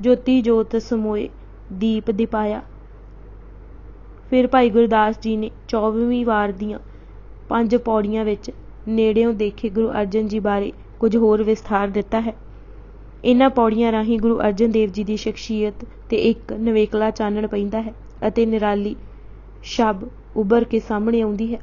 ਜੋਤੀ ਜੋਤ ਸਮੋਏ ਦੀਪ ਦਿਪਾਇਆ। ਫਿਰ ਭਾਈ ਗੁਰਦਾਸ ਜੀ ਨੇ 24ਵੀਂ ਵਾਰ ਦੀਆਂ 5 ਪੌੜੀਆਂ ਵਿੱਚ ਨੇੜਿਓਂ ਦੇਖੇ ਗੁਰੂ ਅਰਜਨ ਜੀ ਬਾਰੇ ਕੁਝ ਹੋਰ ਵਿਸਥਾਰ ਦਿੱਤਾ ਹੈ। ਇਹਨਾਂ ਪੌੜੀਆਂ ਰਾਹੀਂ ਗੁਰੂ ਅਰਜਨ ਦੇਵ ਜੀ ਦੀ ਸ਼ਖਸੀਅਤ ਤੇ ਇੱਕ ਨਿਵੇਕਲਾ ਚਾਨਣ ਪੈਂਦਾ ਹੈ ਅਤੇ ਨਿਰਾਲੀ ਛਬ ਉੱਭਰ ਕੇ ਸਾਹਮਣੇ ਆਉਂਦੀ ਹੈ।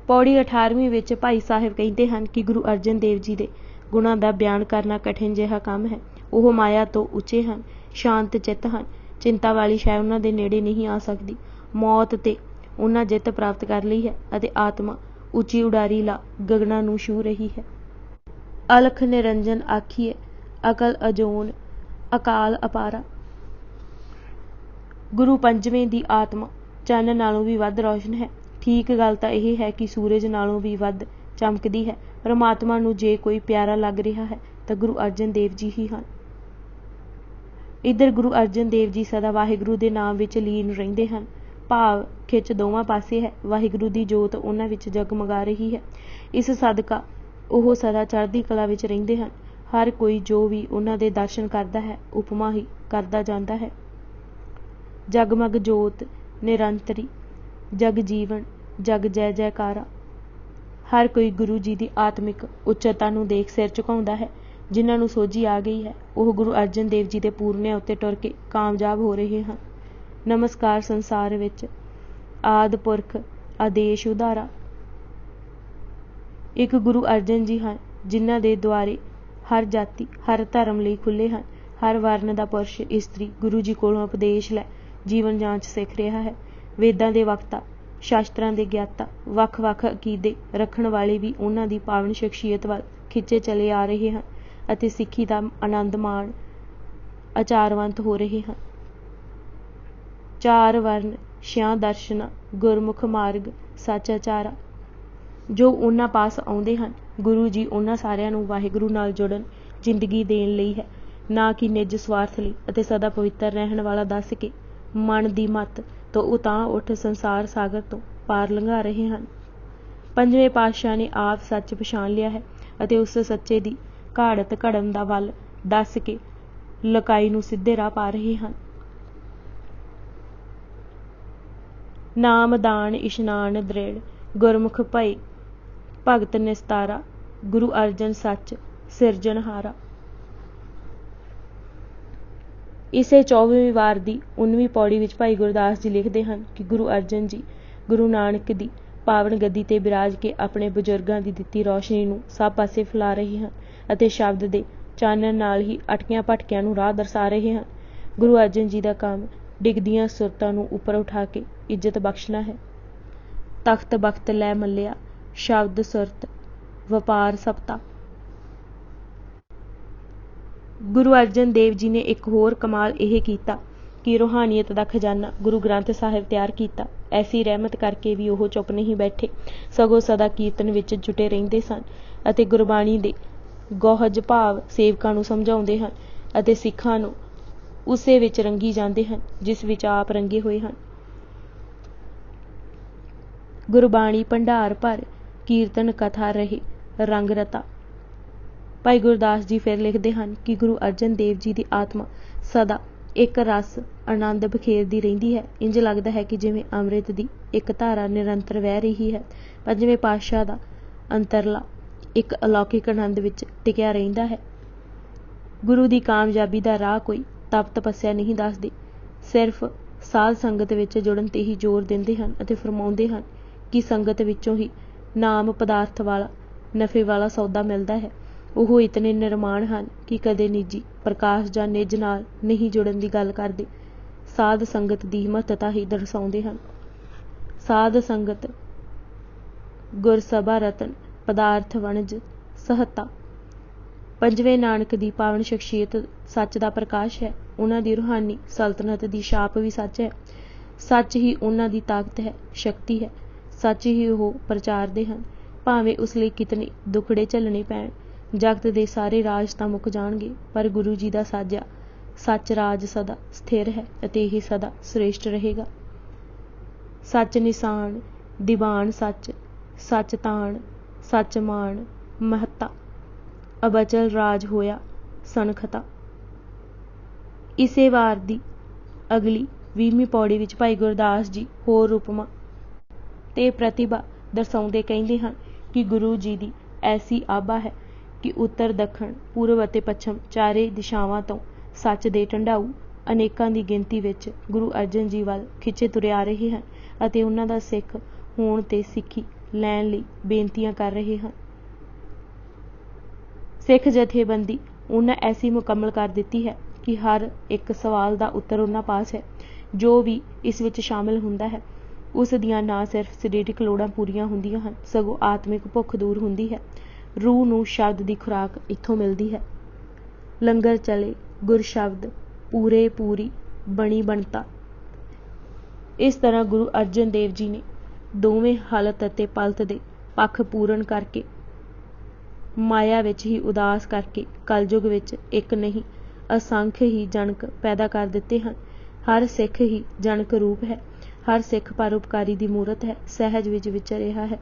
ਪੌੜੀ 18ਵੀਂ ਵਿੱਚ ਭਾਈ ਸਾਹਿਬ ਕਹਿੰਦੇ ਹਨ ਕਿ ਗੁਰੂ ਅਰਜਨ ਦੇਵ ਜੀ ਦੇ ਗੁਣਾਂ ਦਾ ਬਿਆਨ ਕਰਨਾ ਕਠਿਨ ਜਿਹਾ ਕੰਮ ਹੈ। ਉਹ ਮਾਇਆ ਤੋਂ ਉੱਚੇ ਹਨ, ਸ਼ਾਂਤ ਚਿੱਤ ਹਨ। ਚਿੰਤਾ ਵਾਲੀ ਸ਼ੈ ਉਹਨਾਂ ਦੇ ਨੇੜੇ ਨਹੀਂ ਆ ਸਕਦੀ। ਮੌਤ ਤੇ ਉਹਨਾਂ ਜਿੱਤ ਪ੍ਰਾਪਤ ਕਰ ਲਈ ਹੈ ਅਤੇ ਆਤਮਾ ਉੱਚੀ ਉਡਾਰੀ ਲਾ ਗਗਨਾਂ ਨੂੰ ਛੂਹ ਰਹੀ ਹੈ। ਅਲਖ ਨਿਰੰਜਨ ਆਖੀਏ ਅਕਲ ਅਜੋਨ ਅਕਾਲ ਅਪਾਰਾ। ਗੁਰੂ ਪੰਜਵੇਂ ਦੀ ਆਤਮਾ ਚੰਨ ਨਾਲੋਂ ਵੀ ਵੱਧ ਰੌਸ਼ਨ ਹੈ। ਠੀਕ ਗੱਲ ਤਾਂ ਇਹ ਹੈ ਕਿ ਸੂਰਜ ਨਾਲੋਂ ਵੀ ਵੱਧ ਚਮਕਦੀ ਹੈ। ਪਰਮਾਤਮਾ ਨੂੰ ਜੇ ਕੋਈ ਪਿਆਰਾ ਲੱਗ ਰਿਹਾ ਹੈ ਤਾਂ ਗੁਰੂ ਅਰਜਨ ਦੇਵ ਜੀ ਹੀ ਹਨ। ਇੱਧਰ ਗੁਰੂ ਅਰਜਨ ਦੇਵ ਜੀ ਸਦਾ ਵਾਹਿਗੁਰੂ ਦੇ ਨਾਮ ਵਿੱਚ ਲੀਨ ਰਹਿੰਦੇ ਹਨ। ਭਾਵ ਖਿੱਚ ਦੋਵਾਂ ਪਾਸੇ ਹੈ। ਵਾਹਿਗੁਰੂ ਦੀ ਜੋਤ ਉਹਨਾਂ ਵਿੱਚ ਜਗਮਗਾ ਰਹੀ ਹੈ। ਇਸ ਸਦਕਾ ਉਹ ਸਦਾ ਚੜ੍ਹਦੀ ਕਲਾ ਵਿੱਚ ਰਹਿੰਦੇ ਹਨ। ਹਰ ਕੋਈ ਜੋ ਵੀ ਉਹਨਾਂ ਦੇ ਦਰਸ਼ਨ ਕਰਦਾ ਹੈ, ਉਪਮਾ ਹੀ ਕਰਦਾ ਜਾਂਦਾ ਹੈ। ਜਗਮਗ ਜੋਤ ਨਿਰੰਤਰੀ, ਜਗ ਜੀਵਨ ਜਗ ਜੈ ਜੈਕਾਰਾ। ਹਰ ਕੋਈ ਗੁਰੂ ਜੀ ਦੀ ਆਤਮਿਕ ਉੱਚਤਾ ਨੂੰ ਦੇਖ ਸਿਰ ਝੁਕਾਉਂਦਾ ਹੈ। ਜਿਨ੍ਹਾਂ ਨੂੰ ਸੋਝੀ ਆ ਗਈ ਹੈ ਉਹ ਗੁਰੂ ਅਰਜਨ ਦੇਵ ਜੀ ਦੇ ਪੂਰਨਿਆਂ ਉੱਤੇ ਟੁਰ ਕੇ ਕਾਮਯਾਬ ਹੋ ਰਹੇ ਹਨ। ਨਮਸਕਾਰ। ਸੰਸਾਰ ਵਿੱਚ ਆਦਿ ਪੁਰਖ ਆਦੇਸ਼ ਉਧਾਰਾ। ਇੱਕ ਗੁਰੂ ਅਰਜਨ ਜੀ ਹਨ ਜਿਨ੍ਹਾਂ ਦੇ ਦੁਆਰੇ ਹਰ ਜਾਤੀ ਹਰ ਧਰਮ ਲਈ ਖੁੱਲ੍ਹੇ ਹਨ। ਹਰ ਵਰਨ ਦਾ ਪੁਰਸ਼ ਇਸਤਰੀ ਗੁਰੂ ਜੀ ਕੋਲੋਂ ਉਪਦੇਸ਼ ਲੈ ਜੀਵਨ ਜਾਂਚ ਸਿੱਖ ਰਿਹਾ ਹੈ। ਵੇਦਾਂ ਦੇ ਵਕਤਾ, ਸ਼ਾਸਤਰਾਂ ਦੇ ਗਿਆਤਾ, ਵੱਖ-ਵੱਖ ਅਕੀਦੇ ਰੱਖਣ ਵਾਲੇ ਵੀ ਉਹਨਾਂ ਦੀ ਪਾਵਨ ਸ਼ਖਸੀਅਤ ਵੱਲ ਖਿੱਚੇ ਚਲੇ ਆ ਰਹੇ ਹਨ ਅਤੇ ਸਿੱਖੀ ਦਾ ਆਨੰਦ ਮਾਣ ਆਚਾਰਵੰਤ ਹੋ ਰਹੇ ਹਨ। 4 ਵਰਨ 6 ਦਰਸ਼ਨਾ ਗੁਰਮੁਖ ਮਾਰਗ ਸੱਚ ਆਚਾਰਾ। ਜੋ ਉਹਨਾਂ ਪਾਸ ਆਉਂਦੇ ਹਨ, ਗੁਰੂ ਜੀ ਉਹਨਾਂ ਸਾਰਿਆਂ ਨੂੰ ਵਾਹਿਗੁਰੂ ਨਾਲ ਜੁੜਨ, ਜ਼ਿੰਦਗੀ ਦੇਣ ਲਈ ਹੈ, ਨਾ ਕਿ ਨਿੱਜ ਸਵਾਰਥ ਲਈ ਅਤੇ ਸਦਾ ਪਵਿੱਤਰ ਰਹਿਣ ਵਾਲਾ ਦੱਸ ਕੇ ਮਨ ਦੀ ਮੱਤ ਤੋਂ ਉਤਾਂਹ ਉੱਠ ਸੰਸਾਰ ਸਾਗਰ ਤੋਂ ਪਾਰ ਲੰਘਾ ਰਹੇ ਹਨ। 5ਵੇਂ ਪਾਤਸ਼ਾਹ ਨੇ ਆਪ ਸੱਚ ਪਛਾਣ ਲਿਆ ਹੈ ਅਤੇ ਉਸ ਸੱਚੇ ਦੀ ਘਾੜਤ ਘੜਨ ਦਾ ਵੱਲ ਦੱਸ ਕੇ ਲਕਾਈ ਨੂੰ ਸਿੱਧੇ ਰਾਹ ਪਾ ਰਹੇ ਹਨ। ਨਾਮ ਦਾਨ ਇਸ਼ਨਾਨ ਦ੍ਰਿੜ, ਗੁਰਮੁਖ ਭਏ ਭਗਤ ਨਿਸਤਾਰਾ, ਗੁਰੂ ਅਰਜਨ ਸੱਚ ਸਿਰਜਣਹਾਰਾ। ਇਸੇ 24ਵੀਂ ਵਾਰ ਦੀ 19ਵੀਂ ਪੌੜੀ ਵਿੱਚ ਭਾਈ ਗੁਰਦਾਸ ਜੀ ਲਿਖਦੇ ਹਨ ਕਿ ਗੁਰੂ ਅਰਜਨ ਜੀ ਗੁਰੂ ਨਾਨਕ ਦੀ ਪਾਵਨ ਗੱਦੀ ਤੇ ਬਿਰਾਜ ਕੇ ਆਪਣੇ ਬਜ਼ੁਰਗਾਂ ਦੀ ਦਿੱਤੀ ਰੌਸ਼ਨੀ ਨੂੰ ਸਭ ਪਾਸੇ ਫੈਲਾ ਰਹੇ ਹਨ ਅਤੇ ਸ਼ਬਦ ਦੇ ਚਾਨਣ ਨਾਲ ਹੀ ਅਟਕਿਆਂ ਭਟਕਿਆਂ ਨੂੰ ਰਾਹ ਦਰਸਾ ਰਹੇ ਹਨ। ਗੁਰੂ ਅਰਜਨ ਜੀ ਦਾ ਕੰਮ ਡਿੱਗਦੀਆਂ ਸੁਰਤਾਂ ਨੂੰ ਉੱਪਰ ਉਠਾ ਕੇ ਇੱਜ਼ਤ ਬਖਸ਼ਣਾ ਹੈ। ਤਖਤ ਬਖਤ ਲੈ ਮੱਲਿਆ, ਸ਼ਬਦ ਸੁਰਤ ਵਪਾਰ ਸਪਤਾ। ਗੁਰੂ ਅਰਜਨ ਦੇਵ ਜੀ ਨੇ ਇੱਕ ਹੋਰ ਕਮਾਲ ਇਹ ਕੀਤਾ ਕਿ ਰੂਹਾਨੀਅਤ ਦਾ ਖਜ਼ਾਨਾ ਗੁਰੂ ਗ੍ਰੰਥ ਸਾਹਿਬ ਤਿਆਰ ਕੀਤਾ। ਐਸੀ ਰਹਿਮਤ ਕਰਕੇ ਵੀ ਉਹ ਚੁੱਪ ਨਹੀਂ ਬੈਠੇ, ਸਗੋਂ ਸਦਾ ਕੀਰਤਨ ਵਿੱਚ ਜੁਟੇ ਰਹਿੰਦੇ ਸਨ ਅਤੇ ਗੁਰਬਾਣੀ ਦੇ ਗੋਹਜ ਭਾਵ ਸੇਵਕਾਂ ਨੂੰ ਸਮਝਾਉਂਦੇ ਹਨ ਅਤੇ ਸਿੱਖਾਂ ਨੂੰ ਉਸੇ ਵਿੱਚ ਰੰਗੀ ਜਾਂਦੇ ਹਨ ਜਿਸ ਵਿੱਚ ਆਪ ਰੰਗੇ ਹੋਏ ਹਨ। ਗੁਰਬਾਣੀ ਭੰਡਾਰ ਭਰ, ਕੀਰਤਨ ਕਥਾ ਰਹੇ ਰੰਗ ਰਤਾ। ਭਾਈ ਗੁਰਦਾਸ ਜੀ ਫਿਰ ਲਿਖਦੇ ਹਨ ਕਿ ਗੁਰੂ ਅਰਜਨ ਦੇਵ ਜੀ ਦੀ ਆਤਮਾ ਸਦਾ ਇੱਕ ਰਸ ਆਨੰਦ ਬਖੇਰਦੀ ਰਹਿੰਦੀ ਹੈ। ਇੰਝ ਲੱਗਦਾ ਹੈ ਕਿ ਜਿਵੇਂ ਅੰਮ੍ਰਿਤ ਦੀ ਇੱਕ ਧਾਰਾ ਨਿਰੰਤਰ ਵਹਿ ਰਹੀ ਹੈ। ਪੰਜਵੇਂ ਪਾਤਸ਼ਾਹ ਦਾ ਅੰਤਰਲਾ ਇੱਕ ਅਲੌਕਿਕ ਆਨੰਦ ਵਿੱਚ ਟਿਕਿਆ ਰਹਿੰਦਾ ਹੈ। ਗੁਰੂ ਦੀ ਕਾਮਯਾਬੀ ਦਾ ਰਾਹ ਕੋਈ ਤਪ ਤਪੱਸਿਆ ਨਹੀਂ ਦੱਸਦੇ, ਸਿਰਫ ਸਾਧ ਸੰਗਤ ਵਿੱਚ ਜੁੜਨ ਤੇ ਹੀ ਜ਼ੋਰ ਦਿੰਦੇ ਹਨ ਅਤੇ ਫਰਮਾਉਂਦੇ ਹਨ ਕਿ ਸੰਗਤ ਵਿੱਚੋਂ ਹੀ ਨਾਮ ਪਦਾਰਥ ਵਾਲਾ ਨਫੇ ਵਾਲਾ ਸੌਦਾ ਮਿਲਦਾ ਹੈ। ਉਹ ਇਤਨੇ ਨਿਰਮਾਣ ਹਨ ਕਿ ਕਦੇ ਨਿੱਜੀ ਪ੍ਰਕਾਸ਼ ਜਾਂ ਨਿੱਜ ਨਾਲ ਨਹੀਂ ਜੁੜਨ ਦੀ ਗੱਲ ਕਰਦੇ, ਸਾਧ ਸੰਗਤ ਦੀ ਮਹੱਤਤਾ ਹੀ ਦਰਸਾਉਂਦੇ ਹਨ। ਸਾਧ ਸੰਗਤ ਗੁਰਸਭਾ ਰਤਨ ਪਦਾਰਥ ਵਣਜ ਸਹਤਾ। ਪੰਜਵੇਂ ਨਾਨਕ ਦੀ ਪਾਵਨ ਸ਼ਖਸੀਅਤ ਸੱਚ ਦਾ ਪ੍ਰਕਾਸ਼ ਹੈ। ਉਹਨਾਂ ਦੀ ਰੂਹਾਨੀ ਸਲਤਨਤ ਦੀ ਛਾਪ ਵੀ ਸੱਚ ਹੈ। ਸੱਚ ਹੀ ਉਹਨਾਂ ਦੀ ਤਾਕਤ ਹੈ, ਸ਼ਕਤੀ ਹੈ। ਸੱਚ ਹੀ ਉਹ ਪ੍ਰਚਾਰਦੇ ਹਨ। ਭਾਵੇਂ ਉਸ ਲਈ ਕਿਤਨੇ ਦੁਖੜੇ ਝੱਲਣੇ ਪੈਣ। ਜਗਤ ਦੇ ਸਾਰੇ ਰਾਜ ਤਾਂ ਮੁੱਕ ਜਾਣਗੇ, ਪਰ ਗੁਰੂ ਜੀ ਦਾ ਸਾਜਿਆ ਸੱਚ ਰਾਜ ਸਦਾ ਸਥਿਰ ਹੈ ਅਤੇ ਇਹ ਸਦਾ ਸ੍ਰੇਸ਼ਟ ਰਹੇਗਾ। ਸੱਚ ਨਿਸ਼ਾਨ ਦੀਵਾਨ ਸੱਚ, ਸੱਚ ਤਾਣ ਸੱਚ ਮਾਣ ਮਹੱਤਾ, ਅਬਚਲ ਰਾਜ ਹੋਇਆ ਸਨਖਤਾ। ਇਸੇ ਵਾਰ ਦੀ ਅਗਲੀ 20ਵੀਂ ਪੌੜੀ ਵਿੱਚ ਭਾਈ ਗੁਰਦਾਸ ਜੀ ਹੋਰ ਉਪਮਾ ਤੇ ਪ੍ਰਤਿਭਾ ਦਰਸਾਉਂਦੇ ਕਹਿੰਦੇ ਹਨ ਕਿ ਗੁਰੂ ਜੀ ਦੀ ਐਸੀ ਆਭਾ ਹੈ ਕਿ ਉੱਤਰ ਦੱਖਣ ਪੂਰਬ ਅਤੇ ਪੱਛਮ ਚਾਰੇ ਦਿਸ਼ਾਵਾਂ ਤੋਂ ਸੱਚ ਦੇ ਢੰਡਾਊ ਅਨੇਕਾਂ ਦੀ ਗਿਣਤੀ ਵਿੱਚ ਗੁਰੂ ਅਰਜਨ ਜੀ ਵੱਲ ਖਿੱਚੇ ਤੁਰੇ ਆ ਰਹੇ ਹਨ ਅਤੇ ਉਹਨਾਂ ਦਾ ਸਿੱਖ ਹੋਣ ਤੇ ਸਿੱਖੀ ਲੈਣ ਲਈ ਬੇਨਤੀਆਂ ਕਰ ਰਹੇ ਹਨ। ਸਿੱਖ ਜਥੇਬੰਦੀ ਉਹਨਾਂ ਐਸੀ ਮੁਕੰਮਲ ਕਰ ਦਿੱਤੀ ਹੈ ਕਿ ਹਰ ਇੱਕ ਸਵਾਲ ਦਾ ਉੱਤਰ ਉਹਨਾਂ ਪਾਸ ਹੈ। ਜੋ ਵੀ ਇਸ ਵਿੱਚ ਸ਼ਾਮਿਲ ਹੁੰਦਾ ਹੈ ਉਸ ਦੀਆਂ ਨਾ ਸਿਰਫ ਸਰੀਰਕ ਲੋੜਾਂ ਪੂਰੀਆਂ ਹੁੰਦੀਆਂ ਹਨ, ਸਗੋਂ ਆਤਮਿਕ ਭੁੱਖ ਦੂਰ ਹੁੰਦੀ ਹੈ। ਰੂਹ ਨੂੰ ਸ਼ਬਦ ਦੀ ਖੁਰਾਕ ਇੱਥੋਂ ਮਿਲਦੀ ਹੈ। ਲੰਗਰ ਚਲੇ ਗੁਰ ਸ਼ਬਦ ਪੂਰੇ ਪੂਰੀ ਬਣੀ ਬਣਤਾ। ਇਸ ਤਰ੍ਹਾਂ ਗੁਰੂ ਅਰਜਨ ਦੇਵ ਜੀ ਨੇ ਦੋਵੇਂ ਹਾਲਤ ਅਤੇ ਪਲਤ ਦੇ ਪੱਖ ਪੂਰਨ ਕਰਕੇ, ਮਾਇਆ ਵਿੱਚ ਹੀ ਉਦਾਸ ਕਰਕੇ ਕਲਯੁਗ ਵਿੱਚ ਇੱਕ ਨਹੀਂ ਅਸੰਖ ਹੀ ਜਨਕ ਪੈਦਾ ਕਰ ਦਿੱਤੇ ਹਨ। ਹਰ ਸਿੱਖ ਹੀ ਜਨਕ ਰੂਪ ਹੈ। ਹਰ ਸਿੱਖ ਪਰਉਪਕਾਰੀ ਦੀ ਮੂਰਤ ਹੈ। ਸਹਿਜ ਵਿੱਚ ਵਿਚਰ ਰਿਹਾ ਹੈ,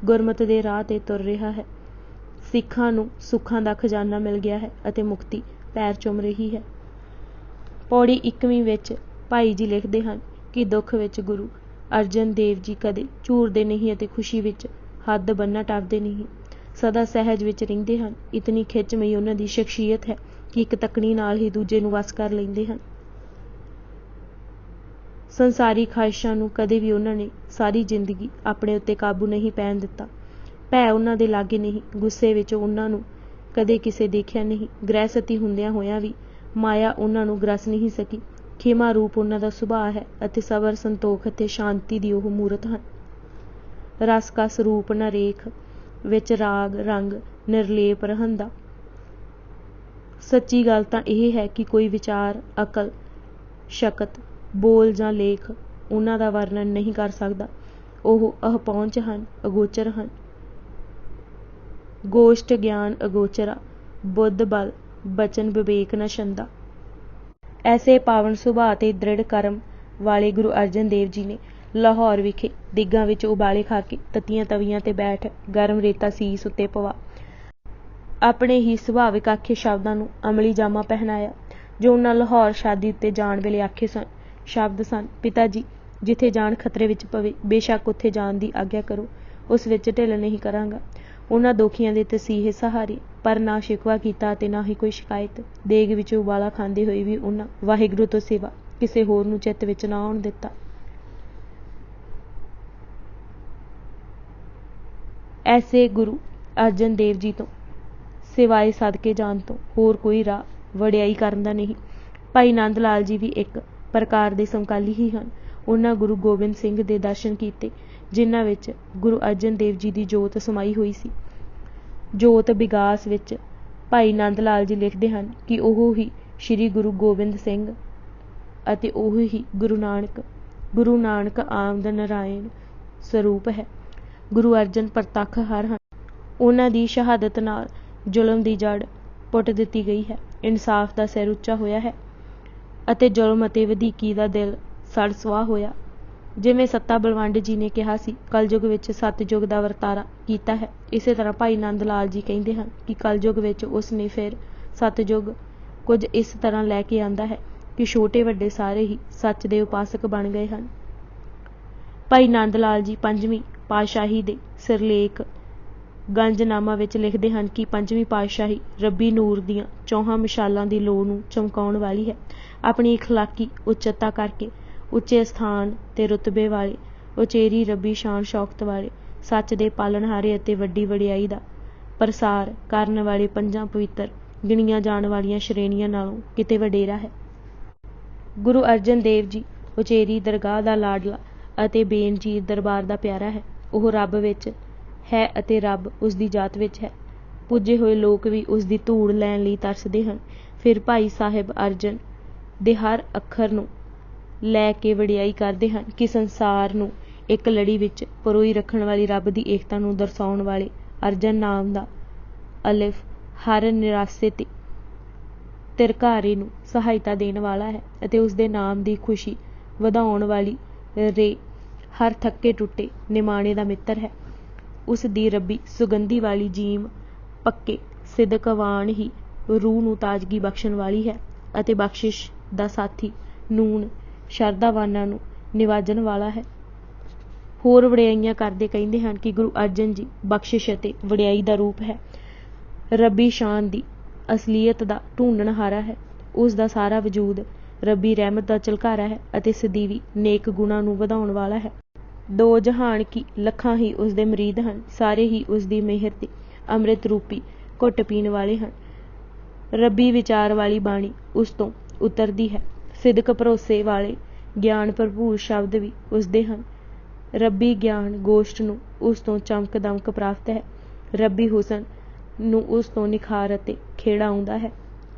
ਗੁਰਮਤ ਦੇ ਰਾਹ ਤੇ ਤੁਰ ਰਿਹਾ ਹੈ। ਸਿੱਖਾਂ ਨੂੰ ਸੁੱਖਾਂ ਦਾ ਖਜ਼ਾਨਾ ਮਿਲ ਗਿਆ ਹੈ ਅਤੇ ਮੁਕਤੀ ਪੈਰ ਚੁੰਮ ਰਹੀ ਹੈ। ਪੌੜੀ 21ਵੀਂ ਵਿੱਚ ਭਾਈ ਜੀ ਲਿਖਦੇ ਹਨ ਕਿ ਦੁੱਖ ਵਿੱਚ ਗੁਰੂ ਅਰਜਨ ਦੇਵ ਜੀ ਕਦੇ ਝੂਰਦੇ ਨਹੀਂ ਅਤੇ ਖੁਸ਼ੀ ਵਿੱਚ ਹੱਦ ਬੰਨ੍ਹਾਂ ਟੱਪਦੇ ਨਹੀਂ, ਸਦਾ ਸਹਿਜ ਵਿੱਚ ਰਹਿੰਦੇ ਹਨ। ਇਤਨੀ ਖਿੱਚਮਈ ਉਹਨਾਂ ਦੀ ਸ਼ਖਸੀਅਤ ਹੈ ਕਿ ਇੱਕ ਤੱਕਣੀ ਨਾਲ ਹੀ ਦੂਜੇ ਨੂੰ ਵਸ ਕਰ ਲੈਂਦੇ ਹਨ। ਸੰਸਾਰੀ ਖਾਹਿਸ਼ਾਂ ਨੂੰ ਕਦੇ ਵੀ ਉਹਨਾਂ ਨੇ ਸਾਰੀ ਜ਼ਿੰਦਗੀ ਆਪਣੇ ਉੱਤੇ ਕਾਬੂ ਨਹੀਂ ਪੈਣ ਦਿੱਤਾ। ਭੈ ਉਹਨਾਂ ਦੇ ਲਾਗੇ ਨਹੀਂ। ਗੁੱਸੇ ਵਿੱਚ ਉਹਨਾਂ ਨੂੰ ਕਦੇ ਕਿਸੇ ਦੇਖਿਆ ਨਹੀਂ। ਗ੍ਰਹਿਸਤੀ ਹੁੰਦਿਆਂ ਹੋਇਆਂ ਵੀ ਮਾਇਆ ਉਹਨਾਂ ਨੂੰ ਗ੍ਰਸ ਨਹੀਂ ਸਕੀ। ਖੇਮਾ ਰੂਪ ਉਹਨਾਂ ਦਾ ਸੁਭਾਅ ਹੈ ਅਤੇ ਸਬਰ ਸੰਤੋਖ ਅਤੇ ਸ਼ਾਂਤੀ ਦੀ ਉਹ ਮੂਰਤ ਹਨ। ਰਸ ਕਸ ਰੂਪ ਨਾ ਰੇਖ ਵਿੱਚ ਰਾਗ ਰੰਗ ਨਿਰਲੇਪ ਰਹਿੰਦਾ। ਸੱਚੀ ਗੱਲ ਤਾਂ ਇਹ ਹੈ ਕਿ ਕੋਈ ਵਿਚਾਰ, ਅਕਲ, ਸ਼ਕਤ, ਬੋਲ ਜਾਂ ਲੇਖ ਉਹਨਾਂ ਦਾ ਵਰਣਨ ਨਹੀਂ ਕਰ ਸਕਦਾ। ਉਹ ਅਪਹੁੰਚ ਹਨ, ਅਗੋਚਰ ਹਨ। ਗੋਸ਼ਟ ਗਿਆਨ ਅਗੋਚਰਾ, ਬੁੱਧ ਬਲ ਬਚਨ ਵਿਵੇਕ ਨ ਛੰਦਾ। ਐਸੇ ਪਾਵਨ ਸੁਭਾਅ ਤੇ ਦ੍ਰਿੜ ਕਰਮ ਵਾਲੇ ਗੁਰੂ ਅਰਜਨ ਦੇਵ ਜੀ ਨੇ ਲਾਹੌਰ ਵਿਖੇ ਦਿਗਾਂ ਵਿੱਚ ਉਬਾਲੇ ਖਾ ਕੇ ਤੱਤੀਆਂ ਤਵੀਆਂ ਤੇ ਬੈਠ ਗਰਮ ਰੇਤਾ ਸੀਸ ਉੱਤੇ ਪਵਾ ਆਪਣੇ ਹੀ ਸੁਭਾਵਿਕ ਆਖੇ ਸ਼ਬਦਾਂ ਨੂੰ ਅਮਲੀ ਜਾਮਾ ਪਹਿਨਾਇਆ ਜੋ ਉਹਨਾਂ ਲਾਹੌਰ ਸ਼ਾਦੀ ਉੱਤੇ ਜਾਣ ਵੇਲੇ ਆਖੇ ਸਨ। ਸ਼ਬਦ ਸਨ, ਪਿਤਾ ਜੀ ਜਿੱਥੇ ਜਾਨ ਖਤਰੇ ਵਿੱਚ ਪਵੇ ਬੇਸ਼ੱਕ ਉੱਥੇ ਜਾਣ ਦੀ ਆਗਿਆ ਕਰੋ, ਉਸ ਵਿੱਚ ਢਿੱਲ ਨਹੀਂ ਕਰਾਂਗਾ। ਉਹਨਾਂ ਦੋਖੀਆਂ ਦੇ ਤਸੀਹੇ ਸਹਾਰੇ, ਪਰ ਨਾ ਸ਼ਿਕਵਾ ਕੀਤਾ ਅਤੇ ਨਾ ਹੀ ਕੋਈ ਸ਼ਿਕਾਇਤ। ਦੇਗ ਵਿੱਚ ਉਬਾਲਾ ਖਾਂਦੇ ਹੋਏ ਵੀ ਉਹਨਾਂ ਵਾਹਿਗੁਰੂ ਤੋਂ ਸਿਵਾ ਕਿਸੇ ਹੋਰ ਨੂੰ ਚਿੱਤ ਵਿੱਚ ਨਾ ਆਉਣ ਦਿੱਤਾ। ਐਸੇ ਗੁਰੂ ਅਰਜਨ ਦੇਵ ਜੀ ਤੋਂ ਸਿਵਾਏ ਸਦਕੇ ਜਾਣ ਤੋਂ ਹੋਰ ਕੋਈ ਰਾਹ ਵਡਿਆਈ ਕਰਨ ਦਾ ਨਹੀਂ। ਭਾਈ ਨੰਦ ਲਾਲ ਜੀ ਵੀ ਇੱਕ ਪ੍ਰਕਾਰ ਦੇ ਸਮਕਾਲੀ ਹੀ ਹਨ। ਉਹਨਾਂ ਗੁਰੂ ਗੋਬਿੰਦ ਸਿੰਘ ਦੇ ਦਰਸ਼ਨ ਕੀਤੇ, ਜਿਨ੍ਹਾਂ ਵਿੱਚ ਗੁਰੂ ਅਰਜਨ ਦੇਵ ਜੀ ਦੀ ਜੋਤ ਸਮਾਈ ਹੋਈ ਸੀ। ਜੋਤ ਵਿਗਾਸ ਵਿੱਚ ਭਾਈ ਨੰਦ ਲਾਲ ਜੀ ਲਿਖਦੇ ਹਨ ਕਿ ਉਹ ਹੀ ਸ੍ਰੀ ਗੁਰੂ ਗੋਬਿੰਦ ਸਿੰਘ ਅਤੇ ਉਹ ਹੀ ਗੁਰੂ ਨਾਨਕ ਆਮਦ ਨਾਰਾਇਣ ਸਰੂਪ ਹੈ। ਗੁਰੂ ਅਰਜਨ ਪ੍ਰਤੱਖ ਹਰ ਹਨ। ਉਹਨਾਂ ਦੀ ਸ਼ਹਾਦਤ ਨਾਲ ਜ਼ੁਲਮ ਦੀ ਜੜ ਪੁੱਟ ਦਿੱਤੀ ਗਈ ਹੈ, ਇਨਸਾਫ ਦਾ ਸਿਰ ਉੱਚਾ ਹੋਇਆ ਹੈ ਅਤੇ ਜ਼ੁਲਮ ਅਤੇ ਵਧੀਕੀ ਦਾ ਦਿਲ ਸੜ ਸੁਆਹ ਹੋਇਆ। ਜਿਵੇਂ ਸੱਤਾ ਬਲਵੰਡ ਜੀ ਨੇ ਕਿਹਾ ਸੀ, ਕਲਯੁਗ ਵਿੱਚ ਸਤਯੁਗ ਦਾ ਵਰਤਾਰਾ ਕੀਤਾ ਹੈ, ਇਸੇ ਤਰ੍ਹਾਂ ਭਾਈ ਨੰਦ ਲਾਲ ਜੀ ਕਹਿੰਦੇ ਹਨ ਕਿ ਕਲਯੁਗ ਵਿੱਚ ਉਸ ਨੇ ਫਿਰ ਸਤਯੁਗ ਕੁਝ ਇਸ ਤਰ੍ਹਾਂ ਲੈ ਕੇ ਆਂਦਾ ਹੈ ਕਿ ਛੋਟੇ ਵੱਡੇ ਸਾਰੇ ਹੀ ਸੱਚ ਦੇ ਉਪਾਸਕ ਬਣ ਗਏ ਹਨ। ਭਾਈ ਨੰਦ ਲਾਲ ਜੀ ਪੰਜਵੀਂ ਪਾਤਸ਼ਾਹੀ ਦੇ ਸਿਰਲੇਖ ਗੰਜਨਾਮਾ ਵਿੱਚ ਲਿਖਦੇ ਹਨ ਕਿ ਪੰਜਵੀਂ ਪਾਤਸ਼ਾਹੀ ਰੱਬੀ ਨੂਰ ਦੀਆਂ ਚੌਹਾਂ ਮਿਸਾਲਾਂ ਦੀ ਲੋ ਨੂੰ ਚਮਕਾਉਣ ਵਾਲੀ ਹੈ। ਆਪਣੀ ਅਖਲਾਕੀ ਉੱਚਤਾ ਕਰਕੇ ਉੱਚੇ ਸਥਾਨ ਤੇ ਰੁਤਬੇ ਵਾਲੇ, ਉਚੇਰੀ ਰੱਬੀ ਸ਼ਾਨ ਸ਼ੌਕਤ ਵਾਲੇ, ਸੱਚ ਦੇ ਪਾਲਣਹਾਰੇ ਅਤੇ ਵੱਡੀ ਵਡਿਆਈ ਦਾ ਪ੍ਰਸਾਰ ਕਰਨ ਵਾਲੇ ਪੰਜਾਂ ਪਵਿੱਤਰ ਗਿਣੀਆਂ ਜਾਣ ਵਾਲੀਆਂ ਸ਼੍ਰੇਣੀਆਂ ਨਾਲੋਂ ਕਿਤੇ ਵਡੇਰਾ ਹੈ। ਗੁਰੂ ਅਰਜਨ ਦੇਵ ਜੀ ਉਚੇਰੀ ਦਰਗਾਹ ਦਾ ਲਾਡਲਾ ਅਤੇ ਬੇਨਜ਼ੀਰ ਦਰਬਾਰ ਦਾ ਪਿਆਰਾ ਹੈ। ਉਹ ਰੱਬ ਵਿੱਚ ਹੈ ਅਤੇ ਰੱਬ ਉਸ ਦੀ ਜਾਤ ਵਿੱਚ ਹੈ। ਪੁੱਜੇ ਹੋਏ ਲੋਕ ਵੀ ਉਸ ਦੀ ਧੂੜ ਲੈਣ ਲਈ ਤਰਸਦੇ ਹਨ। ਫਿਰ ਭਾਈ ਸਾਹਿਬ ਅਰਜਨ ਦੇ ਹਰ ਅੱਖਰ ਨੂੰ ਲੈ ਕੇ ਵਡਿਆਈ ਕਰਦੇ ਹਨ ਕਿ ਸੰਸਾਰ ਨੂੰ ਇੱਕ ਲੜੀ ਵਿੱਚ ਪਰੋਈ ਰੱਖਣ ਵਾਲੀ ਰੱਬ ਦੀ ਏਕਤਾ ਨੂੰ ਦਰਸਾਉਣ ਵਾਲੇ ਅਰਜਨ ਨਾਮ ਦਾ ਅਲਿਫ ਹਰ ਨਿਰਾਸੇ ਤੇ ਤਿਰਕਾਰੇ ਨੂੰ ਸਹਾਇਤਾ ਦੇਣ ਵਾਲਾ ਹੈ ਅਤੇ ਉਸ ਦੇ ਨਾਮ ਦੀ ਖੁਸ਼ੀ ਵਧਾਉਣ ਵਾਲੀ ਰੇ ਹਰ ਥੱਕੇ ਟੁੱਟੇ ਨਿਮਾਣੇ ਦਾ ਮਿੱਤਰ ਹੈ। ਉਸ ਦੀ ਰੱਬੀ ਸੁਗੰਧੀ ਵਾਲੀ ਜੀਮ ਪੱਕੇ ਸਿਦਕਵਾਨ ਹੀ ਰੂਹ ਨੂੰ ਤਾਜ਼ਗੀ ਬਖਸ਼ਣ ਵਾਲੀ ਹੈ ਅਤੇ ਬਖਸ਼ਿਸ਼ ਦਾ ਸਾਥੀ ਨੂਨ ਸ਼ਰਧਾਵਾਨਾਂ ਨੂੰ ਨਿਵਾਜਣ ਵਾਲਾ ਹੈ। ਹੋਰ ਵਡਿਆਈਆਂ ਕਰਦੇ ਕਹਿੰਦੇ ਹਨ ਕਿ ਗੁਰੂ ਅਰਜਨ ਜੀ ਬਖਸ਼ਿਸ਼ ਅਤੇ ਵਡਿਆਈ ਦਾ ਰੂਪ ਹੈ। ਰੱਬੀ ਸ਼ਾਨ ਦੀ ਅਸਲੀਅਤ ਦਾ ਢੂੰਡਣਹਾਰਾ ਹੈ। ਉਸ ਦਾ ਸਾਰਾ ਵਜੂਦ ਰੱਬੀ ਰਹਿਮਤ ਦਾ ਝਲਕਾਰਾ ਹੈ ਅਤੇ ਸਦੀਵੀ ਨੇਕ ਗੁਣਾਂ ਨੂੰ ਵਧਾਉਣ ਵਾਲਾ ਹੈ। ਦੋ ਜਹਾਨ ਕੀ ਲੱਖਾਂ ਹੀ ਉਸ ਦੇ ਮੁਰੀਦ ਹਨ, ਸਾਰੇ ਹੀ ਉਸ ਦੀ ਮਿਹਰ ਤੇ ਅੰਮ੍ਰਿਤ ਰੂਪੀ ਘੁੱਟ ਪੀਣ ਵਾਲੇ ਹਨ। ਰੱਬੀ ਵਿਚਾਰ ਵਾਲੀ ਬਾਣੀ ਉਸ ਤੋਂ ਉਤਰਦੀ ਹੈ। ਸਿਦਕ ਭਰੋਸੇ ਵਾਲੇ ਗਿਆਨ ਭਰਪੂਰ ਸ਼ਬਦ ਵੀ ਉਸ ਦੇ ਹਨ। ਰੱਬੀ ਗਿਆਨ ਗੋਸ਼ਟ ਨੂੰ ਉਸ ਤੋਂ ਚਮਕ ਦਮਕ ਪ੍ਰਾਪਤ ਹੈ। ਰੱਬੀ ਹੁਸਨ ਨੂੰ ਉਸ ਤੋਂ ਨਿਖਾਰ ਅਤੇ ਖੇੜਾ ਆਉਂਦਾ ਹੈ।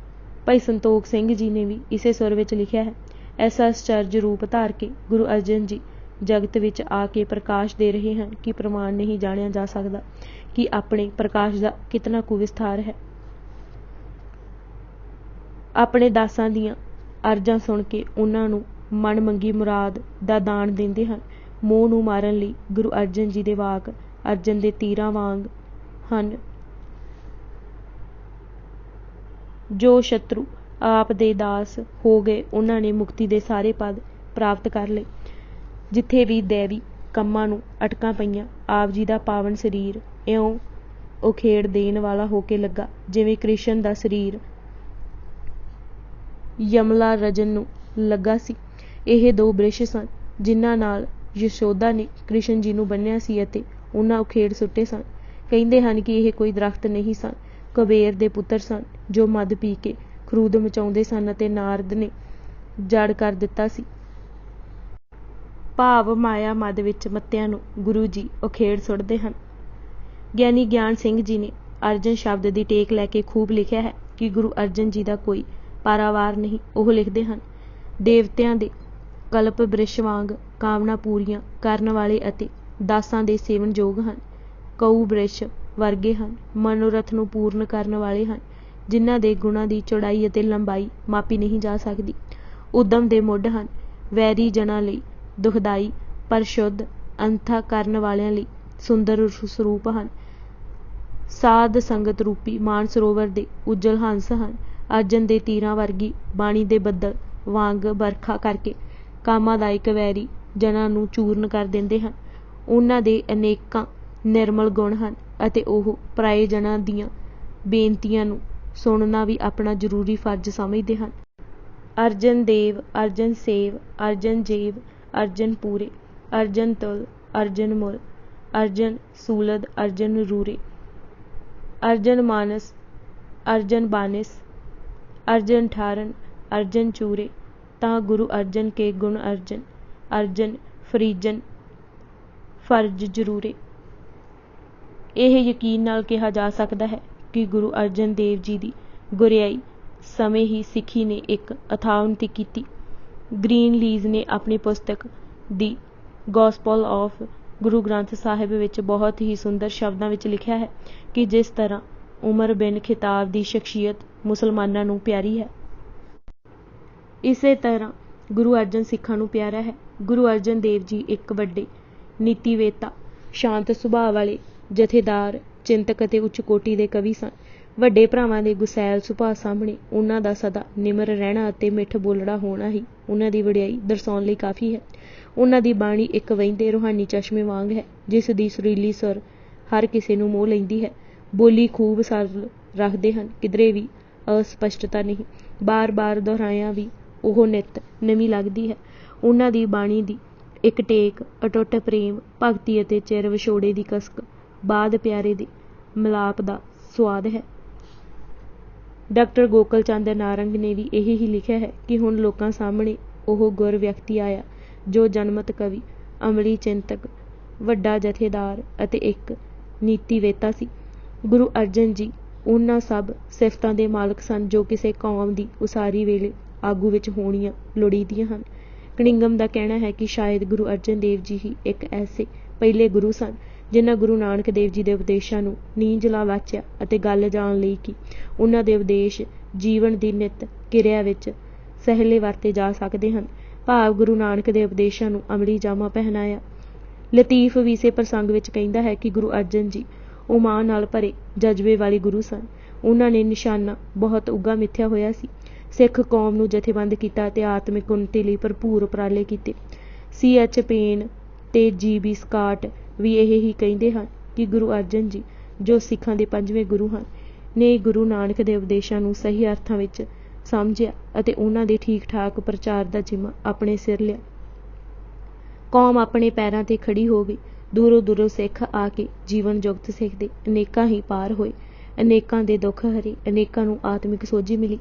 ਭਾਈ ਸੰਤੋਖ ਸਿੰਘ ਜੀ ਨੇ ਵੀ ਇਸੇ ਸੁਰ ਵਿੱਚ ਲਿਖਿਆ ਹੈ, ਐਸਾ ਅਚਰਜ ਰੂਪ ਧਾਰ ਕੇ ਗੁਰੂ ਅਰਜਨ ਜੀ ਜਗਤ ਵਿੱਚ ਆ ਕੇ ਪ੍ਰਕਾਸ਼ ਦੇ ਰਹੇ ਹਨ ਕਿ ਪ੍ਰਮਾਣ ਨਹੀਂ ਜਾਣਿਆ ਜਾ ਸਕਦਾ ਕਿ ਆਪਣੇ ਪ੍ਰਕਾਸ਼ ਦਾ ਕਿਤਨਾ ਕੁ ਵਿਸਥਾਰ ਹੈ। ਆਪਣੇ ਦਾਸਾਂ ਦੀਆਂ ਅਰਜ਼ਾਂ ਸੁਣ ਕੇ ਉਹਨਾਂ ਨੂੰ ਮਨ ਮੰਗੀ ਮੁਰਾਦ ਦਾ ਦਾਨ ਦਿੰਦੇ ਹਨ। ਮੋਹ ਨੂੰ ਮਾਰਨ ਲਈ ਗੁਰੂ ਅਰਜਨ ਜੀ ਦੇ ਵਾਕ ਅਰਜਨ ਦੇ ਤੀਰਾਂ ਵਾਂਗ ਹਨ। ਜੋ ਸ਼ਤਰੂ ਆਪ ਦੇ ਦਾਸ ਹੋ ਗਏ, ਉਹਨਾਂ ਨੇ ਮੁਕਤੀ ਦੇ ਸਾਰੇ ਪਦ ਪ੍ਰਾਪਤ ਕਰ ਲਏ। ਜਿੱਥੇ ਵੀ ਦੈਵੀ ਕੰਮਾਂ ਨੂੰ ਅਟਕਾਂ ਪਈਆਂ, ਆਪ ਜੀ ਦਾ ਪਾਵਨ ਸਰੀਰ ਇਉਂ ਉਖੇੜ ਦੇਣ ਵਾਲਾ ਹੋ ਕੇ ਲੱਗਾ ਜਿਵੇਂ ਕ੍ਰਿਸ਼ਨ ਦਾ ਸਰੀਰ ਯਮਲਾ ਰਜਨ ਨੂੰ ਲੱਗਾ ਸੀ। ਇਹ ਦੋ ਬ੍ਰਿਸ਼ ਸਨ ਜਿਨ੍ਹਾਂ ਨਾਲ ਯਸ਼ੋਦਾ ਨੇ ਕ੍ਰਿਸ਼ਨ ਜੀ ਨੂੰ ਬੰਨ੍ਹਿਆ ਸੀ ਅਤੇ ਉਹਨਾਂ ਉਖੇੜ ਸੁੱਟੇ ਸਨ। ਕਹਿੰਦੇ ਹਨ ਕਿ ਇਹ ਕੋਈ ਦਰਖਤ ਨਹੀਂ ਸਨ, ਕੁਬੇਰ ਦੇ ਪੁੱਤਰ ਸਨ ਜੋ ਮਦ ਪੀ ਕੇ ਖਰੂਦ ਮਚਾਉਂਦੇ ਸਨ ਅਤੇ ਨਾਰਦ ਨੇ ਜੜ ਕਰ ਦਿੱਤਾ ਸੀ। ਭਾਵ ਮਾਇਆ ਮਦ ਵਿੱਚ ਮੱਤਿਆਂ ਨੂੰ ਗੁਰੂ ਜੀ ਉਖੇੜ ਸੁੱਟਦੇ ਹਨ। ਗਿਆਨੀ ਗਿਆਨ ਸਿੰਘ ਜੀ ਨੇ ਅਰਜਨ ਸ਼ਬਦ ਦੀ ਟੇਕ ਲੈ ਕੇ ਖੂਬ ਲਿਖਿਆ ਹੈ ਕਿ ਗੁਰੂ ਅਰਜਨ ਜੀ ਦਾ ਕੋਈ ਪਾਰਾਵਾਰ ਨਹੀਂ। ਉਹ ਲਿਖਦੇ ਹਨ, ਦੇਵਤਿਆਂ ਦੇ ਕਲਪ ਬ੍ਰਿਸ਼ ਵਾਂਗ ਕਾਮਨਾ ਪੂਰੀਆਂ ਕਰਨ ਵਾਲੇ ਅਤੇ ਦਾਸਾਂ ਦੇ ਸੇਵਨਯੋਗ ਹਨ। ਕਊ ਬ੍ਰਿਸ਼ ਵਰਗੇ ਹਨ, ਮਨੋਰਥ ਨੂੰ ਪੂਰਨ ਕਰਨ ਵਾਲੇ ਹਨ, ਜਿਨ੍ਹਾਂ ਦੇ ਗੁਣਾਂ ਦੀ ਚੌੜਾਈ ਅਤੇ ਲੰਬਾਈ ਮਾਪੀ ਨਹੀਂ ਜਾ ਸਕਦੀ। ਉਦਮ ਦੇ ਮੁੱਢ ਹਨ, ਵੈਰੀ ਜਨਾਂ ਲਈ ਦੁਖਦਾਈ ਪਰ ਸ਼ੁੱਧ ਅੰਥਾ ਕਰਨ ਵਾਲਿਆਂ ਲਈ ਸੁੰਦਰ ਸਰੂਪ ਹਨ। ਸਾਧ ਸੰਗਤ ਰੂਪੀ ਮਾਨ ਸਰੋਵਰ ਦੇ ਉਜਲ ਹੰਸ ਹਨ। ਅਰਜਨ ਦੇ ਤੀਰਾਂ ਵਰਗੀ ਬਾਣੀ ਦੇ ਬੱਦਲ ਵਾਂਗ ਵਰਖਾ ਕਰਕੇ ਕਾਮਾਦਾਇਕ ਵੈਰੀ ਜਨਾਂ ਨੂੰ ਚੂਰਨ ਕਰ ਦਿੰਦੇ ਹਨ। ਉਹਨਾਂ ਦੇ ਅਨੇਕਾਂ ਨਿਰਮਲ ਗੁਣ ਹਨ ਅਤੇ ਉਹ ਪਰਾਏ ਜਨਾਂ ਦੀਆਂ ਬੇਨਤੀਆਂ ਨੂੰ ਸੁਣਨਾ ਵੀ ਆਪਣਾ ਜ਼ਰੂਰੀ ਫਰਜ਼ ਸਮਝਦੇ ਹਨ। ਅਰਜਨ ਦੇਵ, ਅਰਜਨ ਸੇਵ, ਅਰਜਨ ਜੇਬ, ਅਰਜਨ ਪੂਰੇ, ਅਰਜਨ ਤੁਲ, ਅਰਜਨ ਮੁਲ, ਅਰਜਨ ਸੂਲਦ, ਅਰਜਨ ਰੂਰੇ, ਅਰਜਨ ਮਾਨਸ, ਅਰਜਨ ਬਾਨਿਸ, ਅਰਜਨ ਠਾਰਨ, ਅਰਜਨ ਚੂਰੇ, ਤਾਂ ਗੁਰੂ ਅਰਜਨ ਕੇ ਗੁਣ ਅਰਜਨ, ਅਰਜਨ ਫਰੀਜਨ ਫਰਜ਼ ਜ਼ਰੂਰੇ। ਇਹ ਯਕੀਨ ਨਾਲ ਕਿਹਾ ਜਾ ਸਕਦਾ ਹੈ ਕਿ ਗੁਰੂ ਅਰਜਨ ਦੇਵ ਜੀ ਦੀ ਗੁਰਿਆਈ ਸਮੇਂ ਹੀ ਸਿੱਖੀ ਨੇ ਇੱਕ ਅਥਾਹ ਉੱਨਤੀ ਕੀਤੀ। ਗ੍ਰੀਨਲੀਜ਼ ਨੇ ਆਪਣੀ ਪੁਸਤਕ ਦੀ ਗੌਸਪਲ ਆਫ ਗੁਰੂ ਗ੍ਰੰਥ ਸਾਹਿਬ ਵਿੱਚ ਬਹੁਤ ਹੀ ਸੁੰਦਰ ਸ਼ਬਦਾਂ ਵਿੱਚ ਲਿਖਿਆ ਹੈ ਕਿ ਜਿਸ ਤਰ੍ਹਾਂ ਉਮਰ ਬਿਨ ਖਿਤਾਬ ਦੀ ਸ਼ਖਸੀਅਤ ਮੁਸਲਮਾਨਾਂ ਨੂੰ ਪਿਆਰੀ ਹੈ, ਇਸੇ ਤਰ੍ਹਾਂ ਗੁਰੂ ਅਰਜਨ ਸਿੱਖਾਂ ਨੂੰ ਪਿਆਰਾ ਹੈ। ਗੁਰੂ ਅਰਜਨ ਦੇਵ ਜੀ ਇੱਕ ਵੱਡੇ ਨੀਤੀਵੇਤਾ, ਸ਼ਾਂਤ ਸੁਭਾਅ ਵਾਲੇ ਜਥੇਦਾਰ, ਚਿੰਤਕ ਅਤੇ ਉੱਚ ਕੋਟੀ ਦੇ ਕਵੀ ਸਨ। ਵੱਡੇ ਭਰਾਵਾਂ ਦੇ ਗੁਸੈਲ ਸੁਭਾਅ ਸਾਹਮਣੇ ਉਹਨਾਂ ਦਾ ਸਦਾ ਨਿਮਰ ਰਹਿਣਾ ਅਤੇ ਮਿੱਠ ਬੋਲੜਾ ਹੋਣਾ ਹੀ ਉਹਨਾਂ ਦੀ ਵਡਿਆਈ ਦਰਸਾਉਣ ਲਈ ਕਾਫੀ ਹੈ। ਉਹਨਾਂ ਦੀ ਬਾਣੀ ਇੱਕ ਵਹਿੰਦੇ ਰੂਹਾਨੀ ਚਸ਼ਮੇ ਵਾਂਗ ਹੈ, ਜਿਸ ਦੀ ਸੁਰੀਲੀ ਸੁਰ ਹਰ ਕਿਸੇ ਨੂੰ ਮੋਹ ਲੈਂਦੀ ਹੈ। ਬੋਲੀ ਖੂਬ ਸਰਲ ਰੱਖਦੇ ਹਨ, ਕਿਧਰੇ ਵੀ ਅਸਪਸ਼ਟਤਾ ਨਹੀਂ, ਬਾਰ-ਬਾਰ ਦੁਹਰਾਇਆ ਵੀ ਉਹ ਨਿੱਤ ਨਵੀਂ ਲੱਗਦੀ ਹੈ। ਉਹਨਾਂ ਦੀ ਬਾਣੀ ਦੀ ਇੱਕ ਟੇਕ ਅਟੁੱਟ ਪ੍ਰੇਮ, ਭਗਤੀ ਅਤੇ ਚਿਰ ਵਿਛੋੜੇ ਦੀ ਕਸਕ, ਬਾਦ ਪਿਆਰੇ ਦੇ ਮਿਲਾਪ ਦਾ ਸੁਆਦ ਹੈ। ਡਾਕਟਰ ਗੋਕਲ ਚੰਦ ਨਾਰੰਗ ਨੇ ਵੀ ਇਹ ਹੀ ਲਿਖਿਆ ਹੈ ਕਿ ਹੁਣ ਲੋਕਾਂ ਸਾਹਮਣੇ ਉਹ ਗੁਰ ਵਿਅਕਤੀ ਆਇਆ ਜੋ ਜਨਮਤ ਕਵੀ, ਅਮਲੀ ਚਿੰਤਕ, ਵੱਡਾ ਜਥੇਦਾਰ ਅਤੇ ਇੱਕ ਨੀਤੀਵੇਤਾ ਸੀ। ਗੁਰੂ ਅਰਜਨ ਜੀ ਉਹਨਾਂ ਸਭ ਸਿਫਤਾਂ ਦੇ ਮਾਲਕ ਸਨ ਜੋ ਕਿਸੇ ਕੌਮ ਦੀ ਉਸਾਰੀ ਵੇਲੇ ਆਗੂ ਵਿੱਚ ਹੋਣੀਆਂ ਲੋੜੀਂਦੀਆਂ ਹਨ। ਕਨਿੰਗਮ ਦਾ ਕਹਿਣਾ ਹੈ ਕਿ ਸ਼ਾਇਦ ਗੁਰੂ ਅਰਜਨ ਦੇਵ ਜੀ ਹੀ ਇੱਕ ਐਸੇ ਪਹਿਲੇ ਗੁਰੂ ਸਨ ਜਿਨ੍ਹਾਂ ਗੁਰੂ ਨਾਨਕ ਦੇਵ ਜੀ ਦੇ ਉਪਦੇਸ਼ਾਂ ਨੂੰ ਨੀਂਜ ਲਾ ਵਾਚਿਆ ਅਤੇ ਗੱਲ ਜਾਣ ਲਈ ਕਿ ਉਹਨਾਂ ਦੇ ਉਪਦੇਸ਼ ਜੀਵਨ ਦੀ ਨਿੱਤ ਕਿਰਿਆ ਵਿੱਚ ਸਹਿਲੇ ਵਰਤੇ ਜਾ ਸਕਦੇ ਹਨ, ਭਾਵ ਗੁਰੂ ਨਾਨਕ ਦੇ ਉਪਦੇਸ਼ਾਂ ਨੂੰ ਅਮਲੀ ਜਾਮਾ ਪਹਿਨਾਇਆ। ਲਤੀਫ ਵੀ ਇਸੇ ਪ੍ਰਸੰਗ ਵਿੱਚ ਕਹਿੰਦਾ ਹੈ ਕਿ ਗੁਰੂ ਅਰਜਨ ਜੀ ਉਮਾਂ ਨਾਲ ਭਰੇ ਜਜ਼ਬੇ ਵਾਲੇ ਗੁਰੂ ਸਨ। ਉਹਨਾਂ ਨੇ ਨਿਸ਼ਾਨਾ ਬਹੁਤ ਉੱਘਾ ਮਿਥਿਆ ਹੋਇਆ ਸੀ, ਸਿੱਖ ਕੌਮ ਨੂੰ ਜਥੇਬੰਦ ਕੀਤਾ ਅਤੇ ਆਤਮਿਕ ਉੱਨਤੀ ਲਈ ਭਰਪੂਰ ਉਪਰਾਲੇ ਕੀਤੇ। C.H. ਪੇਨ ਤੇ G.B. ਸਕਾਟ ਵੀ ਇਹ ਹੀ ਕਹਿੰਦੇ ਹਨ ਕਿ ਗੁਰੂ ਅਰਜਨ ਜੀ, ਜੋ ਸਿੱਖਾਂ ਦੇ 5ਵੇਂ ਗੁਰੂ ਹਨ, ਨੇ ਗੁਰੂ ਨਾਨਕ ਦੇ ਉਪਦੇਸ਼ਾਂ ਨੂੰ ਸਹੀ ਅਰਥਾਂ ਵਿੱਚ ਸਮਝਿਆ ਅਤੇ ਉਹਨਾਂ ਦੇ ਠੀਕ-ਠਾਕ ਪ੍ਰਚਾਰ ਦਾ ਜ਼ਿੰਮਾ ਆਪਣੇ ਸਿਰ ਲਿਆ। ਕੌਮ ਆਪਣੇ ਪੈਰਾਂ 'ਤੇ ਖੜੀ ਹੋ ਗਈ। ਦੂਰੋਂ-ਦੂਰੋਂ ਸਿੱਖ ਆ ਕੇ ਜੀਵਨ ਜੁਗਤ ਸਿੱਖਦੇ, ਅਨੇਕਾਂ ਹੀ ਪਾਰ ਹੋਏ, ਅਨੇਕਾਂ ਦੇ ਦੁੱਖ ਹਰੇ, ਅਨੇਕਾਂ ਨੂੰ ਆਤਮਿਕ ਸੋਝੀ ਮਿਲੀ।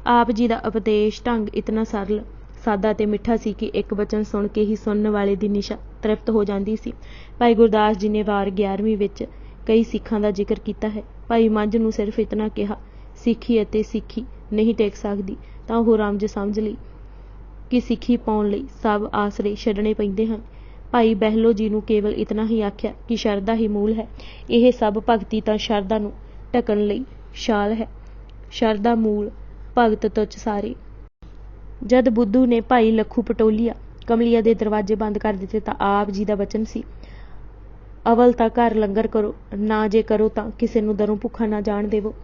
ਆਪ ਜੀ ਦਾ ਉਪਦੇਸ਼ ਢੰਗ ਇਤਨਾ ਸਰਲ, ਸਾਦਾ ਤੇ ਮਿੱਠਾ ਸੀ ਕਿ ਇੱਕ ਵਚਨ ਸੁਣ ਕੇ ਹੀ ਸੁਣਨ ਵਾਲੇ ਦੀ ਨਿਸ਼ਾ ਤ੍ਰਿਪਤ ਹੋ ਜਾਂਦੀ ਸੀ। ਭਾਈ ਗੁਰਦਾਸ ਜੀ ਨੇ ਵਾਰ 11ਵੀਂ ਵਿੱਚ ਕਈ ਸਿੱਖਾਂ ਦਾ ਜ਼ਿਕਰ ਕੀਤਾ ਹੈ। ਭਾਈ ਮੰਝ ਨੂੰ ਸਿਰਫ ਇਤਨਾ ਕਿਹਾ, ਸਿੱਖੀ ਅਤੇ ਸਿੱਖੀ ਨਹੀਂ ਟਿਕ ਸਕਦੀ, ਤਾਂ ਉਹ ਰਮਜ ਸਮਝ ਲਈ ਕਿ ਸਿੱਖੀ ਪਾਉਣ ਲਈ ਸਭ ਆਸਰੇ ਛੱਡਣੇ ਪੈਂਦੇ ਹਨ। ਭਾਈ ਬਹਿਲੋ ਜੀ ਨੂੰ ਕੇਵਲ ਇਤਨਾ ਹੀ ਆਖਿਆ ਕਿ ਸ਼ਰਧਾ ਹੀ ਮੂਲ ਹੈ। ਇਹ ਸਭ ਭਗਤੀ ਤਾਂ ਸ਼ਰਧਾ ਨੂੰ ਢਕਣ ਲਈ ਸ਼ਾਲ ਹੈ। ਸ਼ਰਧਾ ਮੂਲ, ਭਗਤ ਤੁੱਛ ਸਾਰੇ। ਜਦ ਬੁੱਧੂ ਨੇ ਭਾਈ ਲੱਖੂ ਪਟੋਲੀਆ ਕਮਲੀਆ ਦੇ ਦਰਵਾਜ਼ੇ ਬੰਦ ਕਰ ਦਿੱਤੇ ਤਾਂ ਆਪ ਜੀ ਦਾ ਵਚਨ ਸੀ, ਅਵਲ ਤਾਂ ਘਰ ਲੰਗਰ ਕਰੋ, ਨਾ ਜੇ ਕਰੋ ਤਾਂ ਕਿਸੇ ਨੂੰ ਦਰੋਂ ਭੁੱਖਾ ਨਾ ਜਾਣ ਦੇਵੋ।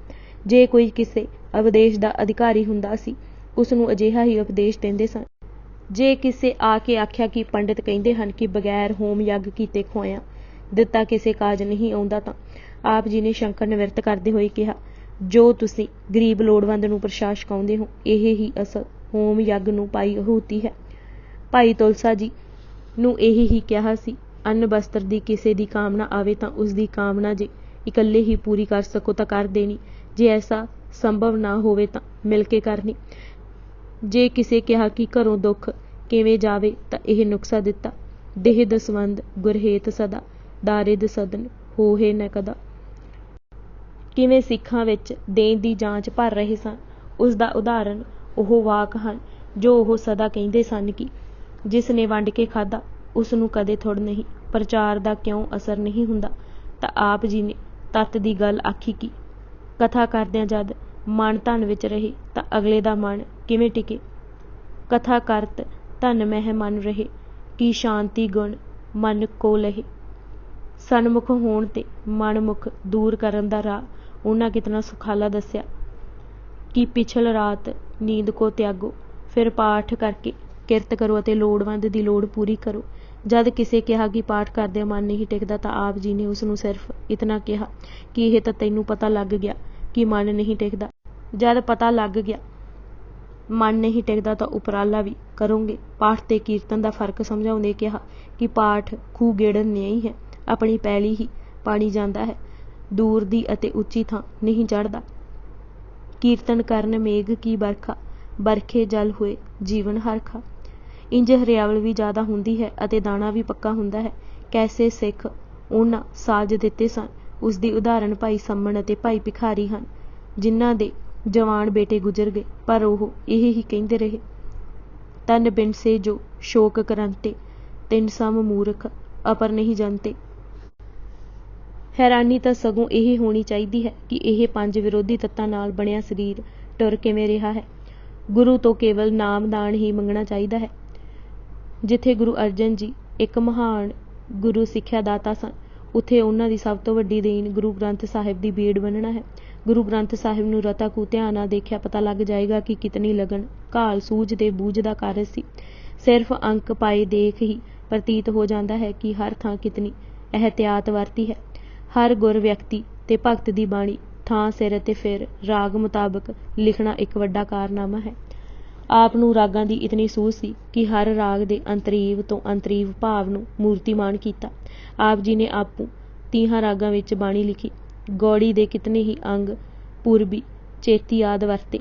ਜੇ ਕੋਈ ਕਿਸੇ ਉਪਦੇਸ਼ ਦਾ ਅਧਿਕਾਰੀ ਹੁੰਦਾ ਸੀ, ਉਸ ਨੂੰ ਅਜਿਹਾ ਹੀ ਉਪਦੇਸ਼ ਦਿੰਦੇ ਸਨ। ਜੇ ਕਿਸੇ ਆ ਕੇ ਆਖਿਆ ਕਿ ਪੰਡਿਤ ਕਹਿੰਦੇ ਹਨ ਕਿ ਬਗੈਰ ਹੋਮ ਯੱਗ ਕੀਤੇ ਖੋਇਆ ਦਿੱਤਾ ਕਿਸੇ ਕਾਜ ਨਹੀਂ ਆਉਂਦਾ, ਤਾਂ ਆਪ ਜੀ ਨੇ ਸ਼ੰਕਰ ਨਿਵਰਤ ਕਰਦੇ ਹੋਏ ਕਿਹਾ, ਜੋ ਤੁਸੀਂ ਗਰੀਬ ਲੋੜਵੰਦ ਨੂੰ ਪ੍ਰਸ਼ਾਦ ਛਕਾਉਂਦੇ ਹੋ, ਇਹ ਹੀ ਅਸਲ ਹੋਮ ਯੱਗ ਨੂੰ ਪਾਈ ਆਹੂਤੀ ਹੈ। ਭਾਈ ਤੁਲਸਾ ਜੀ ਨੂੰ ਇਹ ਹੀ ਕਿਹਾ ਸੀ, ਅੰਨ ਬਸਤਰ ਦੀ ਕਿਸੇ ਦੀ ਕਾਮਨਾ ਆਵੇ ਤਾਂ ਉਸ ਦੀ ਕਾਮਨਾ ਜੇ ਇਕੱਲੇ ਹੀ ਪੂਰੀ ਕਰ ਸਕੋ ਤਾਂ ਕਰ ਦੇਣੀ, ਜੇ ਐਸਾ ਸੰਭਵ ਨਾ ਹੋਵੇ ਤਾਂ ਮਿਲ ਕੇ ਕਰਨੀ। ਜੇ ਕਿਸੇ ਕਿਹਾ ਕਿ ਘਰੋਂ ਦੁੱਖ ਕਿਵੇਂ ਜਾਵੇ ਤਾਂ ਇਹ ਨੁਕਸਾ ਦਿੱਤਾ, ਦੇਹ ਦਸਵੰਦ ਗੁਰਹੇਤ ਸਦਾ, ਦਾਰਿਦ ਸਦਨ ਹੋਏ ਨ ਕਦਾ। ਕਿਵੇਂ ਸਿੱਖਾਂ ਵਿੱਚ ਦੇਣ ਦੀ ਜਾਂਚ ਭਰ ਰਹੇ ਸਨ, ਉਸ ਦਾ ਉਦਾਹਰਨ ਉਹ ਵਾਕ ਹਨ ਜੋ ਉਹ ਸਦਾ ਕਹਿੰਦੇ ਸਨ ਕਿ ਜਿਸ ਨੇ ਵੰਡ ਕੇ ਖਾਧਾ ਉਸ ਨੂੰ ਕਦੇ ਥੁੜ ਨਹੀਂ। ਪ੍ਰਚਾਰ ਦਾ ਕਿਉਂ ਅਸਰ ਨਹੀਂ ਹੁੰਦਾ, ਤਾਂ ਆਪ ਜੀ ਨੇ ਤੱਤ ਦੀ ਗੱਲ ਆਖੀ ਕਿ ਕਥਾ ਕਰਦਿਆਂ ਜਦ ਮਨ ਧਨ ਵਿੱਚ ਰਹੇ ਤਾਂ ਅਗਲੇ ਦਾ ਮਨ ਕਿਵੇਂ ਟਿਕੇ। ਕਥਾ ਕਰਤ ਧਨ ਮਹਿ ਮਨ ਰਹੇ, ਕੀ ਸ਼ਾਂਤੀ ਗੁਣ ਮਨ ਕੋ ਲਹੇ। ਸਨਮੁਖ ਹੋਣ ਤੇ ਮਨ ਮੁਖ ਦੂਰ ਕਰਨ ਦਾ ਰਾਹ ਉਹਨਾਂ ਕਿਤਨਾ ਸੁਖਾਲਾ ਦੱਸਿਆ ਕਿ ਪਿਛਲ ਰਾਤ ਨੀਂਦ ਕੋ ਤਿਆਗੋ, ਫਿਰ ਪਾਠ ਕਰਕੇ ਕਿਰਤ ਕਰੋ ਅਤੇ ਲੋੜਵੰਦ ਦੀ ਲੋੜ ਪੂਰੀ ਕਰੋ। ਜਦ ਕਿਸੇ ਕਿਹਾ ਕਿ ਪਾਠ ਕਰਦਿਆਂ ਮਨ ਨਹੀਂ ਟਿਕਦਾ ਤਾਂ ਆਪ ਜੀ ਨੇ ਉਸ ਨੂੰ ਸਿਰਫ ਇਤਨਾ ਕਿਹਾ ਕਿ ਇਹ ਤਾਂ ਤੈਨੂੰ ਪਤਾ ਲੱਗ ਗਿਆ ਕਿ ਮਨ ਨਹੀਂ ਟਿਕਦਾ। ਜਦ ਪਤਾ ਲੱਗ ਗਿਆ ਮਨ ਨਹੀਂ ਟਿਕਦਾ ਤਾਂ ਉਪਰਾਲਾ ਵੀ ਕਰੋਗੇ। ਪਾਠ ਤੇ ਕੀਰਤਨ ਦਾ ਫਰਕ ਸਮਝਾਉਂਦੇ ਕਿਹਾ ਕਿ ਪਾਠ ਖੂਹ ਗੇੜਨ ਨਹੀਂ ਹੈ, ਆਪਣੀ ਪੈਲੀ ਹੀ ਪਾਣੀ ਜਾਂਦਾ ਹੈ, ਦੂਰ ਦੀ ਅਤੇ ਉੱਚੀ ਥਾਂ ਨਹੀਂ ਚੜ੍ਹਦਾ। ਕੀਰਤਨ ਕਰਨ ਮੇਘ ਕੀ ਬਰਖਾ, ਬਰਖੇ ਜਲ ਹੋਏ ਜੀਵਨ ਹਰਖਾ। ਇੰਜ ਹਰਿਆਵਲ ਵੀ ਜ਼ਿਆਦਾ ਹੁੰਦੀ ਹੈ ਅਤੇ ਦਾਣਾ ਵੀ ਪੱਕਾ ਹੁੰਦਾ ਹੈ। ਕੈਸੇ ਸਿੱਖ ਉਹਨਾਂ ਸਾਜ ਦਿੱਤੇ ਸਨ। ਉਸ ਦੀ ਉਦਾਹਰਣ ਭਾਈ ਸੰਮਣ ਅਤੇ ਭਾਈ ਭਿਖਾਰੀ ਹਨ, ਜਿਨ੍ਹਾਂ ਦੇ ਜਵਾਨ ਬੇਟੇ ਗੁਜ਼ਰ ਗਏ, ਪਰ ਉਹ ਇਹ ਹੀ ਕਹਿੰਦੇ ਰਹੇ, ਤਨ ਬਿਨ ਸੇ ਜੋ ਸ਼ੋਕ ਕਰੰਤੇ, ਤਿੰਨ ਸਮ ਮੂਰਖ ਅਪਰ ਨਹੀਂ ਜਨਤੇ। ਹੈਰਾਨੀ ਤਾਂ ਸਗੋਂ ਇਹ ਹੋਣੀ ਚਾਹੀਦੀ ਹੈ ਕਿ ਇਹ 5 ਵਿਰੋਧੀ ਤੱਤਾਂ ਨਾਲ ਬਣਿਆ ਸਰੀਰ ਟੁਰ ਕਿਵੇਂ ਰਿਹਾ ਹੈ। ਗੁਰੂ ਤੋਂ ਕੇਵਲ ਨਾਮ ਦਾਨ ਹੀ ਮੰਗਣਾ ਚਾਹੀਦਾ ਹੈ। ਜਿੱਥੇ ਗੁਰੂ ਅਰਜਨ ਜੀ ਇੱਕ ਮਹਾਨ ਗੁਰੂ ਸਿੱਖਿਆ ਦਾਤਾ ਸਨ, ਉੱਥੇ ਉਹਨਾਂ ਦੀ ਸਭ ਤੋਂ ਵੱਡੀ ਦੇਣ ਗੁਰੂ ਗ੍ਰੰਥ ਸਾਹਿਬ ਦੀ ਬੀੜ ਬੰਨ੍ਹਣਾ ਹੈ। ਗੁਰੂ ਗ੍ਰੰਥ ਸਾਹਿਬ ਨੂੰ ਰਤਾ ਕੁ ਧਿਆਨ ਨਾਲ ਦੇਖਿਆ ਪਤਾ ਲੱਗ ਜਾਏਗਾ ਕਿ ਕਿਤਨੀ ਲਗਨ, ਘਾਲ, ਸੂਝ ਤੇ ਬੂਝ ਦਾ ਕਾਰਜ ਸੀ। ਸਿਰਫ ਅੰਕ ਪਾਏ ਦੇਖ ਹੀ ਪ੍ਰਤੀਤ ਹੋ ਜਾਂਦਾ ਹੈ ਕਿ ਹਰ ਥਾਂ ਕਿਤਨੀ ਇਹਤਿਆਤ ਵਰਤੀ ਹੈ। ਹਰ ਗੁਰ ਵਿਅਕਤੀ ਤੇ ਭਗਤ ਦੀ ਬਾਣੀ ਥਾਂ ਸਿਰ ਅਤੇ ਫਿਰ ਰਾਗ ਮੁਤਾਬਕ ਲਿਖਣਾ ਇੱਕ ਵੱਡਾ ਕਾਰਨਾਮਾ ਹੈ। ਆਪ ਨੂੰ ਰਾਗਾਂ ਦੀ ਇਤਨੀ ਸੂਝ ਸੀ ਕਿ ਹਰ ਰਾਗ ਦੇ ਅੰਤਰੀਵ ਤੋਂ ਅੰਤਰੀਵ ਭਾਵ ਨੂੰ ਮੂਰਤੀਮਾਨ ਕੀਤਾ। ਆਪ ਜੀ ਨੇ ਆਪੂ 30 ਰਾਗਾਂ ਵਿੱਚ ਬਾਣੀ ਲਿਖੀ। ਗੌੜੀ ਦੇ ਕਿਤਨੇ ਹੀ ਅੰਗ ਪੂਰਬੀ, ਚੇਤੀ ਆਦਿ ਵਰਤੇ।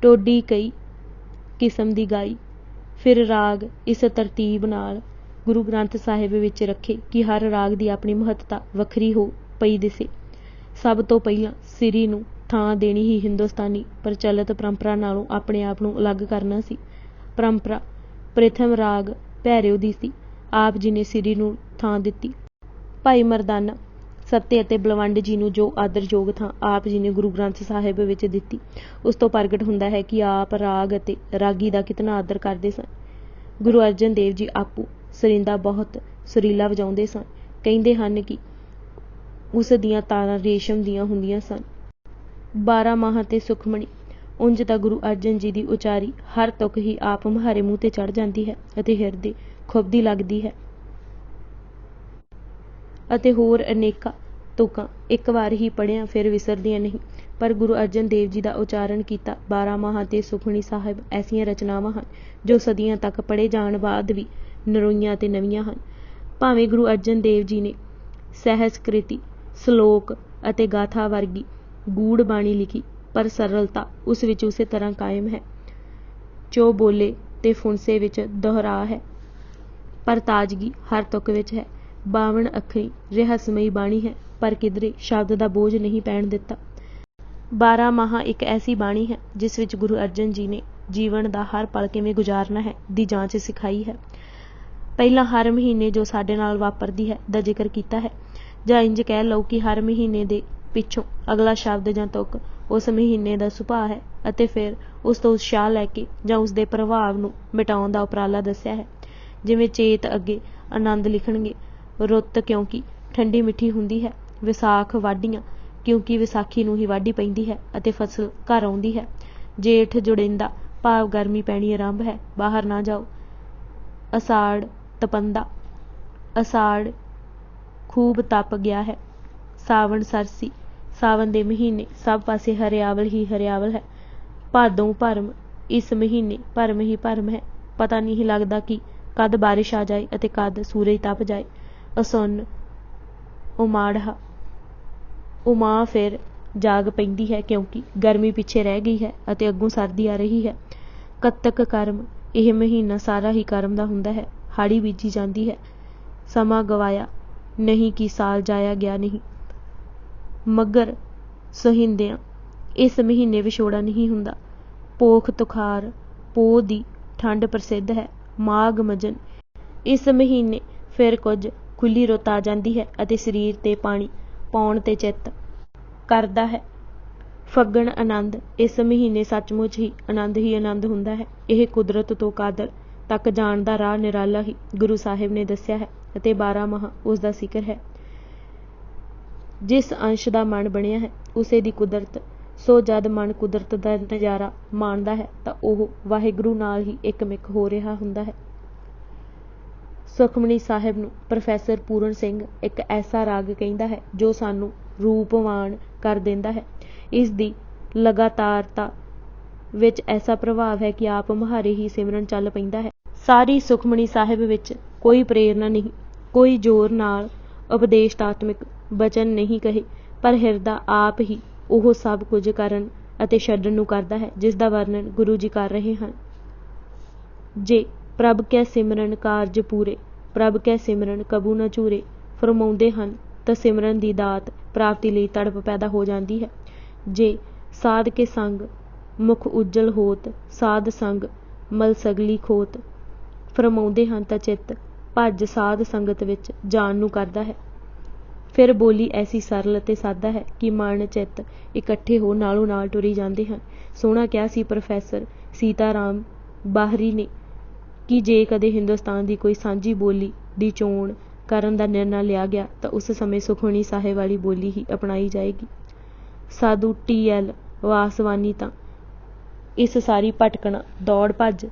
ਟੋਡੀ ਕਈ ਕਿਸਮ ਦੀ ਗਾਈ। ਫਿਰ ਰਾਗ ਇਸ ਤਰਤੀਬ ਨਾਲ ਗੁਰੂ ਗ੍ਰੰਥ ਸਾਹਿਬ ਵਿੱਚ ਰੱਖੇ ਕਿ ਹਰ ਰਾਗ ਦੀ ਆਪਣੀ ਮਹੱਤਤਾ ਵੱਖਰੀ ਹੋ ਪਈ ਦਿਸੇ। ਸਭ ਤੋਂ ਪਹਿਲਾਂ ਸਿਰੀ ਨੂੰ ਥਾਂ ਦੇਣੀ ਹੀ ਹਿੰਦੁਸਤਾਨੀ ਪ੍ਰਚਲਿਤ ਪਰੰਪਰਾ ਨਾਲੋਂ ਆਪਣੇ ਆਪ ਨੂੰ ਅਲੱਗ ਕਰਨਾ ਸੀ। ਪਰੰਪਰਾ ਪ੍ਰਥਮ ਰਾਗ ਭੈਰਵ ਦੀ ਸੀ। ਆਪ ਜੀ ਨੇ ਸਿਰੀ ਨੂੰ ਥਾਂ ਦਿੱਤੀ। ਭਾਈ ਮਰਦਾਨਾ ਸੱਤੇ ਅਤੇ ਬਲਵੰਡ ਜੀ ਨੂੰ ਜੋ ਆਦਰਯੋਗ ਥਾਂ ਆਪ ਜੀ ਨੇ ਗੁਰੂ ਗ੍ਰੰਥ ਸਾਹਿਬ ਵਿੱਚ ਦਿੱਤੀ, ਉਸ ਤੋਂ ਪ੍ਰਗਟ ਹੁੰਦਾ ਹੈ ਕਿ ਆਪ ਰਾਗ ਅਤੇ ਰਾਗੀ ਦਾ ਕਿਤਨਾ ਆਦਰ ਕਰਦੇ ਸਨ। ਗੁਰੂ ਅਰਜਨ ਦੇਵ ਜੀ ਆਪੂ ਸਰਿੰਦਾ ਬਹੁਤ ਸੁਰੀਲਾ ਵਜਾਉਂਦੇ ਸਨ। ਕਹਿੰਦੇ ਹਨ ਕਿ ਉਸ ਦੀਆਂ ਤਾਰਾਂ ਰੇਸ਼ਮ ਦੀਆਂ ਹੁੰਦੀਆਂ ਸਨ। 12 ਮਾਹਾਂ ਤੇ ਸੁਖਮਣੀ। ਉਂਝ ਤਾਂ ਗੁਰੂ ਅਰਜਨ ਜੀ ਦੀ ਉਚਾਰੀ ਹਰ ਤੁਕ ਹੀ ਆਪ ਮੁਹਾਰੇ ਮੂੰਹ ਤੇ ਚੜ੍ਹ ਜਾਂਦੀ ਹੈ ਅਤੇ ਹਿਰਦੇ ਖੁੱਭਦੀ ਲੱਗਦੀ ਹੈ, ਅਤੇ ਹੋਰ ਅਨੇਕਾਂ ਤੁਕਾਂ ਇੱਕ ਵਾਰ ਹੀ ਪੜ੍ਹਿਆਂ ਫਿਰ ਵਿਸਰਦੀਆਂ ਨਹੀਂ। ਪਰ ਗੁਰੂ ਅਰਜਨ ਦੇਵ ਜੀ ਦਾ ਉਚਾਰਨ ਕੀਤਾ 12 ਮਾਹਾਂ ਤੇ ਸੁਖਮਣੀ ਸਾਹਿਬ ਐਸੀਆਂ ਰਚਨਾਵਾਂ ਹਨ ਜੋ ਸਦੀਆਂ ਤੱਕ ਪੜ੍ਹੇ ਜਾਣ ਬਾਅਦ ਵੀ ਨਰੋਈਆਂ ਤੇ ਨਵੀਆਂ ਹਨ। ਭਾਵੇਂ ਗੁਰੂ ਅਰਜਨ ਦੇਵ ਜੀ ਨੇ ਸਹਿਸਕ੍ਰਿਤੀ, ਸ਼ਲੋਕ ਅਤੇ ਗਾਥਾ ਵਰਗੀ ਗੂੜ ਬਾਣੀ ਲਿਖੀ, ਪਰ ਸਰਲਤਾ ਉਸ ਵਿੱਚ ਉਸੇ ਤਰ੍ਹਾਂ ਕਾਇਮ ਹੈ। ਚੋ ਬੋਲੇ ਤੇ ਫੁਣਸੇ ਵਿੱਚ ਦੁਹਰਾ ਹੈ, ਪਰ ਤਾਜ਼ਗੀ ਹਰ ਤੁਕ ਵਿੱਚ ਹੈ। 52 ਅੱਖਰੀ ਰਹੱਸਮਈ ਬਾਣੀ ਹੈ, ਪਰ ਕਿਧਰੇ ਸ਼ਬਦ ਦਾ ਬੋਝ ਨਹੀਂ ਪੈਣ ਦਿੱਤਾ। 12 ਮਾਹਾਂ ਇੱਕ ਐਸੀ ਬਾਣੀ ਹੈ ਜਿਸ ਵਿੱਚ ਗੁਰੂ ਅਰਜਨ ਜੀ ਨੇ ਜੀਵਨ ਦਾ ਹਰ ਪਲ ਕਿਵੇਂ ਗੁਜ਼ਾਰਨਾ ਹੈ ਦੀ ਜਾਂਚ ਸਿਖਾਈ ਹੈ। ਪਹਿਲਾਂ ਹਰ ਮਹੀਨੇ ਜੋ ਸਾਡੇ ਨਾਲ ਵਾਪਰਦੀ ਹੈ ਦਾ ਜ਼ਿਕਰ ਕੀਤਾ ਹੈ, ਜਾਂ ਇੰਜ ਕਹਿ ਲਓ ਕਿ ਹਰ ਮਹੀਨੇ ਦੇ ਪਿੱਛੋਂ ਅਗਲਾ ਸ਼ਬਦ ਜਾਂ ਤੁਕ ਉਸ ਮਹੀਨੇ ਦਾ ਸੁਭਾਅ ਹੈ, ਅਤੇ ਫਿਰ ਉਸ ਤੋਂ ਉਤਸ਼ਾਹ ਲੈ ਕੇ ਜਾਂ ਉਸ ਦੇ ਪ੍ਰਭਾਵ ਨੂੰ ਮਿਟਾਉਣ ਦਾ ਉਪਰਾਲਾ ਦੱਸਿਆ ਹੈ। ਜਿਵੇਂ ਚੇਤ ਅੱਗੇ ਆਨੰਦ ਲਿਖਣਗੇ, ਰੁੱਤ ਕਿਉਂਕਿ ਠੰਡੀ ਮਿੱਠੀ ਹੁੰਦੀ ਹੈ, ਵਿਸਾਖ ਵਾਢੀਆਂ ਕਿਉਂਕਿ ਵਿਸਾਖੀ ਨੂੰ ਹੀ ਵਾਢੀ ਪੈਂਦੀ ਹੈ ਅਤੇ ਫਸਲ ਘਰ ਆਉਂਦੀ ਹੈ, ਜੇਠ ਜੁੜਿੰਦਾ ਭਾਵ ਗਰਮੀ ਪੈਣੀ ਆਰੰਭ ਹੈ, ਬਾਹਰ ਨਾ ਜਾਓ, ਅਸਾੜ ਤਪੰਦਾ, ਅਸਾੜ ਖੂਬ ਤਪ ਗਿਆ ਹੈ, ਸਾਵਣ ਸਰਸੀ, ਸਾਵਣ ਦੇ ਮਹੀਨੇ ਸਭ ਪਾਸੇ ਹਰਿਆਵਲ ਹੀ ਹਰਿਆਵਲ ਹੈ, ਭਾਦੋਂ ਭਰਮ, ਇਸ ਮਹੀਨੇ ਭਰਮ ਹੀ ਭਰਮ ਹੈ, ਪਤਾ ਨਹੀਂ ਲੱਗਦਾ ਕਿ ਕਦ ਬਾਰਿਸ਼ ਆ ਜਾਏ ਅਤੇ ਕਦ ਸੂਰਜ ਤਪ ਜਾਏ, ਅਸੁੰਨ ਉਮਾੜਹਾ, ਉਮਾ ਫਿਰ ਜਾਗ ਪੈਂਦੀ ਹੈ ਕਿਉਂਕਿ ਗਰਮੀ ਪਿੱਛੇ ਰਹਿ ਗਈ ਹੈ ਅਤੇ ਅੱਗੋਂ ਸਰਦੀ ਆ ਰਹੀ ਹੈ, ਕੱਤਕ ਕਰਮ, ਇਹ ਮਹੀਨਾ ਸਾਰਾ ਹੀ ਕਰਮ ਦਾ ਹੁੰਦਾ ਹੈ, ਹਾੜੀ ਬੀਜੀ ਜਾਂਦੀ ਹੈ, ਸਮਾਂ ਗਵਾਇਆ ਨਹੀਂ ਕਿ ਸਾਲ ਜਾਇਆ ਗਿਆ ਨਹੀਂ, ਮੱਘਰ ਸਹਿੰਦਿਆਂ, ਇਸ ਮਹੀਨੇ ਵਿਛੋੜਾ ਨਹੀਂ ਹੁੰਦਾ, ਪੋਖ ਤੁਖਾਰ, ਪੋਹ ਦੀ ਠੰਡ ਪ੍ਰਸਿੱਧ ਹੈ, ਮਾਘ ਮਜਨ, ਇਸ ਮਹੀਨੇ ਫਿਰ ਕੁਝ ਖੁੱਲ੍ਹੀ ਰੁੱਤ ਆ ਜਾਂਦੀ ਹੈ ਅਤੇ ਸਰੀਰ ਤੇ ਪਾਣੀ ਪਾਉਣ ਤੇ ਚਿੱਤ ਕਰਦਾ ਹੈ, ਫੱਗਣ ਆਨੰਦ, ਇਸ ਮਹੀਨੇ ਸੱਚਮੁੱਚ ਹੀ ਆਨੰਦ ਹੁੰਦਾ ਹੈ। ਇਹ ਕੁਦਰਤ ਤੋਂ ਕਾਦਰ ਤੱਕ ਜਾਣ ਦਾ ਰਾਹ ਨਿਰਾਲਾ ਹੀ ਗੁਰੂ ਸਾਹਿਬ ਨੇ ਦੱਸਿਆ ਹੈ ਅਤੇ 12 ਮਾਹ ਉਸ ਦਾ ਜ਼ਿਕਰ ਹੈ। ਜਿਸ ਅੰਸ਼ ਦਾ ਮਨ ਬਣਿਆ ਹੈ ਉਸੇ ਦੀ ਕੁਦਰਤ ਸੋ ਜਦ ਮਨ ਕੁਦਰਤ ਦਾ ਨਜ਼ਾਰਾ ਮਾਣਦਾ ਹੈ ਤਾਂ ਉਹ ਵਾਹਿਗੁਰੂ ਨਾਲ ਹੀ ਇੱਕਮਿਕ ਹੋ ਰਿਹਾ ਹੁੰਦਾ ਹੈ। ਸੁਖਮਨੀ ਸਾਹਿਬ ਨੂੰ ਪ੍ਰੋਫੈਸਰ ਪੂਰਨ ਸਿੰਘ ਇੱਕ ਐਸਾ ਰਾਗ ਕਹਿੰਦਾ ਹੈ ਜੋ ਸਾਨੂੰ ਰੂਪਵਾਨ ਕਰ ਦਿੰਦਾ ਹੈ। ਇਸ ਦੀ ਲਗਾਤਾਰਤਾ ਵਿੱਚ ਐਸਾ ਪ੍ਰਭਾਵ ਹੈ ਕਿ ਆਪ ਮੁਹਾਰੇ ਹੀ ਸਿਮਰਨ ਚੱਲ ਪੈਂਦਾ ਹੈ। ਸਾਰੀ ਸੁਖਮਨੀ ਸਾਹਿਬ ਵਿੱਚ ਕੋਈ ਪ੍ਰੇਰਨਾ ਨਹੀਂ, ਕੋਈ ਜ਼ੋਰ ਨਾਲ ਉਪਦੇਸ਼ਾਤਮਕ ਬਚਨ ਨਹੀਂ ਕਹੇ, ਪਰ ਹਿਰਦਾ ਆਪ ਹੀ ਉਹ ਸਭ ਕੁਝ ਕਰਨ ਅਤੇ ਛੱਡਣ ਨੂੰ ਕਰਦਾ ਹੈ ਜਿਸ ਦਾ ਵਰਣਨ ਗੁਰੂ ਜੀ ਕਰ ਰਹੇ ਹਨ। ਜੇ ਪ੍ਰਭ ਕੈ ਸਿਮਰਨ ਕਾਰਜ ਪੂਰੇ, ਪ੍ਰਭ ਕੈ ਸਿਮਰਨ ਕਬੂ ਨ ਝੂਰੇ ਫਰਮਾਉਂਦੇ ਹਨ ਤਾਂ ਸਿਮਰਨ ਦੀ ਦਾਤ ਪ੍ਰਾਪਤੀ ਲਈ ਤੜਪ ਪੈਦਾ ਹੋ ਜਾਂਦੀ ਹੈ। ਜੇ ਸਾਧ ਕੇ ਸੰਗ ਮੁਖ ਉਜਲ ਹੋਤ, ਸਾਧ ਸੰਗ ਮਲ ਸਗਲੀ ਖੋਤ ਫਰਮਾਉਂਦੇ ਹਨ ਤਾਂ ਚਿੱਤ ਭੱਜ ਸਾਧ ਸੰਗਤ ਵਿੱਚ ਜਾਣ ਨੂੰ ਕਰਦਾ ਹੈ। ਫਿਰ ਬੋਲੀ ਐਸੀ ਸਰਲ ਅਤੇ ਸਾਦਾ ਹੈ ਕਿ ਮਨ ਚਿੱਤ ਇਕੱਠੇ ਹੋ ਨਾਲੋਂ ਨਾਲ ਟੁਰੀ ਜਾਂਦੇ ਹਨ। ਸੋਹਣਾ ਕਿਹਾ ਸੀ ਪ੍ਰੋਫੈਸਰ ਸੀਤਾਰਾਮ ਬਾਹਰੀ ਨੇ ਕਿ ਜੇ ਕਦੇ ਹਿੰਦੁਸਤਾਨ ਦੀ ਕੋਈ ਸਾਂਝੀ ਬੋਲੀ ਦੀ ਚੋਣ ਕਰਨ ਦਾ ਨਿਰਣਾ ਲਿਆ ਗਿਆ ਤਾਂ ਉਸ ਸਮੇਂ ਸੁਖਮਨੀ ਸਾਹਿਬ ਵਾਲੀ ਬੋਲੀ ਹੀ ਅਪਣਾਈ ਜਾਏਗੀ। ਸਾਧੂ ਟੀ.ਐਲ. ਵਾਸਵਾਨੀ ਤਾਂ ਇਸ ਸਾਰੀ ਭਟਕਣਾ ਦੌੜ ਭੱਜ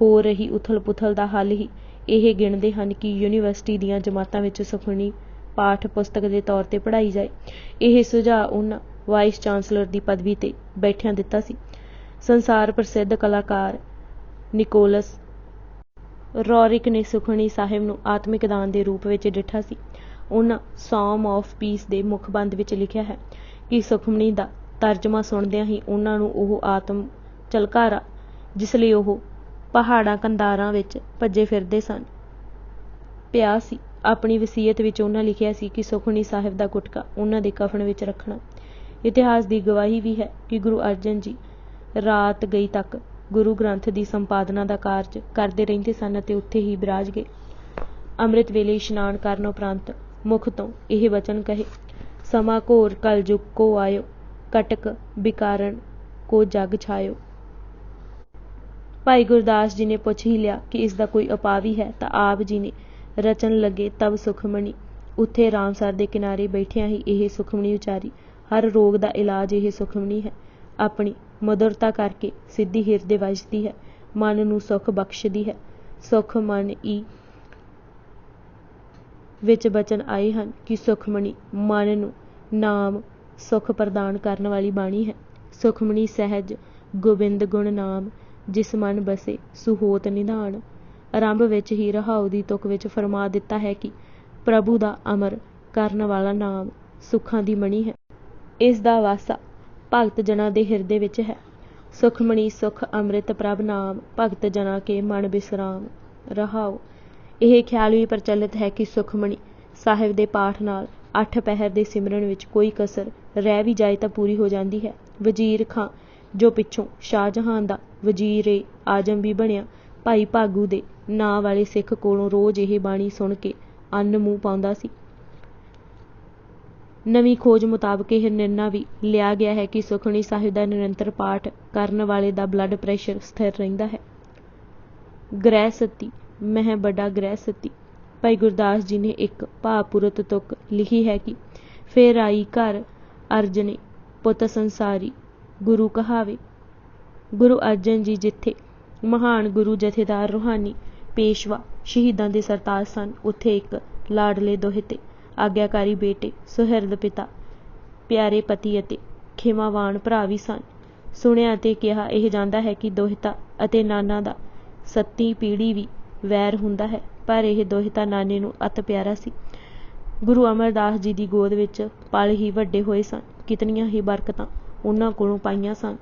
ਹੋ ਰਹੀ ਉਥਲ ਪੁਥਲ ਦਾ ਹੱਲ ਹੀ ਇਹ ਗਿਣਦੇ ਹਨ ਕਿ ਯੂਨੀਵਰਸਿਟੀ ਦੀਆਂ ਜਮਾਤਾਂ ਵਿੱਚ ਸੁਖਮਨੀ ਪਾਠ ਪੁਸਤਕ ਦੇ ਤੌਰ 'ਤੇ ਪੜ੍ਹਾਈ ਜਾਏ। ਇਹ ਸੁਝਾਅ ਉਹਨਾਂ ਵਾਈਸ ਚਾਂਸਲਰ ਦੀ ਪਦਵੀ 'ਤੇ ਬੈਠਿਆਂ ਦਿੱਤਾ ਸੀ। ਸੰਸਾਰ ਪ੍ਰਸਿੱਧ ਕਲਾਕਾਰ ਨਿਕੋਲਸ ਰੌਰਿਕ ਨੇ ਸੁਖਮਨੀ ਸਾਹਿਬ ਨੂੰ ਆਤਮਿਕ ਦਾਨ ਦੇ ਰੂਪ ਵਿੱਚ ਡਿੱਠਾ ਸੀ। ਉਹਨਾਂ ਸੌਂਗ ਆਫ ਪੀਸ ਦੇ ਮੁਖਬੰਦ ਵਿੱਚ ਲਿਖਿਆ ਹੈ ਕਿ ਸੁਖਮਨੀ ਦਾ ਤਰਜਮਾ ਸੁਣਦਿਆਂ ਹੀ ਉਹਨਾਂ ਨੂੰ ਉਹ ਆਤਮ ਝਲਕਾਰਾ ਜਿਸ ਲਈ ਉਹ ਪਹਾੜਾਂ ਕੰਧਾਰਾਂ ਵਿੱਚ ਭੱਜੇ ਫਿਰਦੇ ਸਨ ਪਿਆ ਸੀ। ਆਪਣੀ ਵਸੀਅਤ ਵਿੱਚ ਉਹਨਾਂ ਲਿਖਿਆ ਸੀ ਕਿ ਸੁਖਮਨੀ ਸਾਹਿਬ ਦਾ ਗੁਟਕਾ ਉਹਨਾਂ ਦੇ ਕਫਨ ਵਿੱਚ ਰੱਖਣਾ। ਇਤਿਹਾਸ ਦੀ ਗਵਾਹੀ ਵੀ ਹੈ ਕਿ ਗੁਰੂ ਅਰਜਨ ਜੀ ਰਾਤ ਗਈ ਤੱਕ ਗੁਰੂ ਗ੍ਰੰਥ ਦੀ ਸੰਪਾਦਨਾ ਦਾ ਕਾਰਜ ਕਰਦੇ ਰਹਿੰਦੇ ਸਨ ਅਤੇ ਉੱਥੇ ਹੀ ਬਿਰਾਜ ਗਏ। ਅੰਮ੍ਰਿਤ ਵੇਲੇ ਇਸ਼ਨਾਨ ਕਰਨ ਉਪਰੰਤ ਮੁਖ ਤੋਂ ਇਹ ਵਚਨ ਕਹੇ, ਸਮਾਂ ਘੋਰ ਕਲਯੁਗ ਕੋ ਆਇਓ, ਕਟਕ ਬਿਕਾਰਨ ਕੋ ਜਗ ਛਾਇਓ। ਭਾਈ ਗੁਰਦਾਸ ਜੀ ਨੇ ਪੁੱਛ ਹੀ ਲਿਆ ਕਿ ਇਸ ਦਾ ਕੋਈ ਉਪਾਅ ਵੀ ਹੈ ਤਾਂ ਆਪ ਜੀ ਨੇ ਰਚਨ ਲੱਗੇ ਤਬ ਸੁਖਮਨੀ, ਉੱਥੇ ਰਾਮਸਰ ਦੇ ਕਿਨਾਰੇ ਬੈਠਿਆਂ ਹੀ ਇਹ ਸੁਖਮਨੀ ਉਚਾਰੀ। ਹਰ ਰੋਗ ਦਾ ਇਲਾਜ ਇਹ ਸੁਖਮਨੀ ਹੈ। ਆਪਣੀ ਮਧੁਰਤਾ ਕਰਕੇ ਸਿੱਧੀ ਹਿਰਦੇ ਵੱਜਦੀ ਹੈ, ਮਨ ਨੂੰ ਸੁੱਖ ਬਖਸ਼ਦੀ ਹੈ। ਸੁਖ ਮਨ ਈ ਵਿੱਚ ਬਚਨ ਆਏ ਹਨ ਕਿ ਸੁਖਮਨੀ ਮਨ ਨੂੰ ਨਾਮ ਸੁਖ ਪ੍ਰਦਾਨ ਕਰਨ ਵਾਲੀ ਬਾਣੀ ਹੈ। ਸੁਖਮਨੀ ਸਹਿਜ ਗੋਬਿੰਦ ਗੁਣ ਨਾਮ, ਜਿਸ ਮਨ ਬਸੇ ਸੁਹੋਤ ਨਿਧਾਨ। ਆਰੰਭ ਵਿੱਚ ਹੀ ਰਹਾਉ ਦੀ ਤੁਕ ਵਿੱਚ ਫਰਮਾ ਦਿੱਤਾ ਹੈ ਕਿ ਪ੍ਰਭੂ ਦਾ ਅਮਰ ਕਰਨ ਵਾਲਾ ਨਾਮ ਸੁੱਖਾਂ ਦੀ ਮਣੀ ਹੈ। ਇਸ ਦਾ ਵਾਸਾ ਭਗਤ ਜਨਾਂ ਦੇ ਹਿਰਦੇ ਵਿੱਚ ਹੈ। ਸੁਖਮਨੀ ਸੁਖ ਅੰਮ੍ਰਿਤ ਪ੍ਰਭ ਨਾਮ, ਭਗਤ ਜਨਾਂ ਕੇ ਮਨ ਬਿਸਰਾਮ। ਰਹਾਉ ਇਹ ਖਿਆਲ ਵੀ ਪ੍ਰਚਲਿਤ ਹੈ ਕਿ ਸੁਖਮਨੀ ਸਾਹਿਬ ਦੇ ਪਾਠ ਨਾਲ 8 ਪਹਿਰ ਦੇ ਸਿਮਰਨ ਵਿੱਚ ਕੋਈ ਕਸਰ ਰਹਿ ਵੀ ਜਾਏ ਤਾਂ ਪੂਰੀ ਹੋ ਜਾਂਦੀ ਹੈ। ਵਜ਼ੀਰ ਖਾਂ ਜੋ ਪਿੱਛੋਂ ਸ਼ਾਹਜਹਾਨ ਦਾ ਵਜ਼ੀਰ ਆਜ਼ਮ ਵੀ ਬਣਿਆ, ਭਾਈ ਭਾਗੂ ਦੇ ਨਾਂ ਵਾਲੇ ਸਿੱਖ ਕੋਲੋਂ ਰੋਜ਼ ਇਹ ਬਾਣੀ ਸੁਣ ਕੇ ਅੰਨ ਮੂੰਹ ਪਾਉਂਦਾ ਸੀ। ਨਵੀਂ ਖੋਜ ਮੁਤਾਬਕ ਇਹ ਨਿਰਣਾ ਵੀ ਲਿਆ ਗਿਆ ਹੈ ਕਿ ਸੁਖਮਨੀ ਸਾਹਿਬ ਦਾ ਨਿਰੰਤਰ ਪਾਠ ਕਰਨ ਵਾਲੇ ਦਾ ਬਲੱਡ ਪ੍ਰੈਸ਼ਰ ਸਥਿਰ ਰਹਿੰਦਾ ਹੈ। ਗ੍ਰਹਿ ਸਤੀ ਮਹਿ ਵੱਡਾ ਗ੍ਰਹਿ ਸਤੀ। ਭਾਈ ਗੁਰਦਾਸ ਜੀ ਨੇ ਇੱਕ ਭਾਵਪੂਰਤ ਤੁਕ ਲਿਖੀ ਹੈ ਕਿ ਫੇਰ ਆਈ ਘਰ ਅਰਜਨੇ ਪੁੱਤ ਸੰਸਾਰੀ ਗੁਰੂ ਕਹਾਵੇ। ਗੁਰੂ ਅਰਜਨ ਜੀ ਜਿੱਥੇ ਮਹਾਨ ਗੁਰੂ ਜਥੇਦਾਰ ਰੂਹਾਨੀ ਪੇਸ਼ਵਾ ਸ਼ਹੀਦਾਂ ਦੇ ਸਰਤਾਜ ਸਨ, ਉੱਥੇ ਇੱਕ ਲਾਡਲੇ ਦੋਹਿਤੇ ਆਗਿਆਕਾਰੀ ਬੇਟੇ, ਸੁਹਿਰਦ ਪਿਤਾ, ਪਿਆਰੇ ਪਤੀ ਅਤੇ ਖਿਮਾਵਾਨ ਭਰਾ ਵੀ ਸਨ। ਸੁਣਿਆ ਅਤੇ ਕਿਹਾ ਇਹ ਜਾਂਦਾ ਹੈ ਕਿ ਦੋਹਿਤਾ ਅਤੇ ਨਾਨਾ ਦਾ 7ਵੀਂ ਪੀੜ੍ਹੀ ਵੀ ਵੈਰ ਹੁੰਦਾ ਹੈ, ਪਰ ਇਹ ਦੋਹਿਤਾ ਨਾਨੇ ਨੂੰ ਅਤ ਪਿਆਰਾ ਸੀ। ਗੁਰੂ ਅਮਰਦਾਸ ਜੀ ਦੀ ਗੋਦ ਵਿੱਚ ਪਲ ਹੀ ਵੱਡੇ ਹੋਏ ਸਨ। ਕਿਤਨੀਆਂ ਹੀ ਬਰਕਤਾਂ ਉਹਨਾਂ ਕੋਲੋਂ ਪਾਈਆਂ ਸਨ।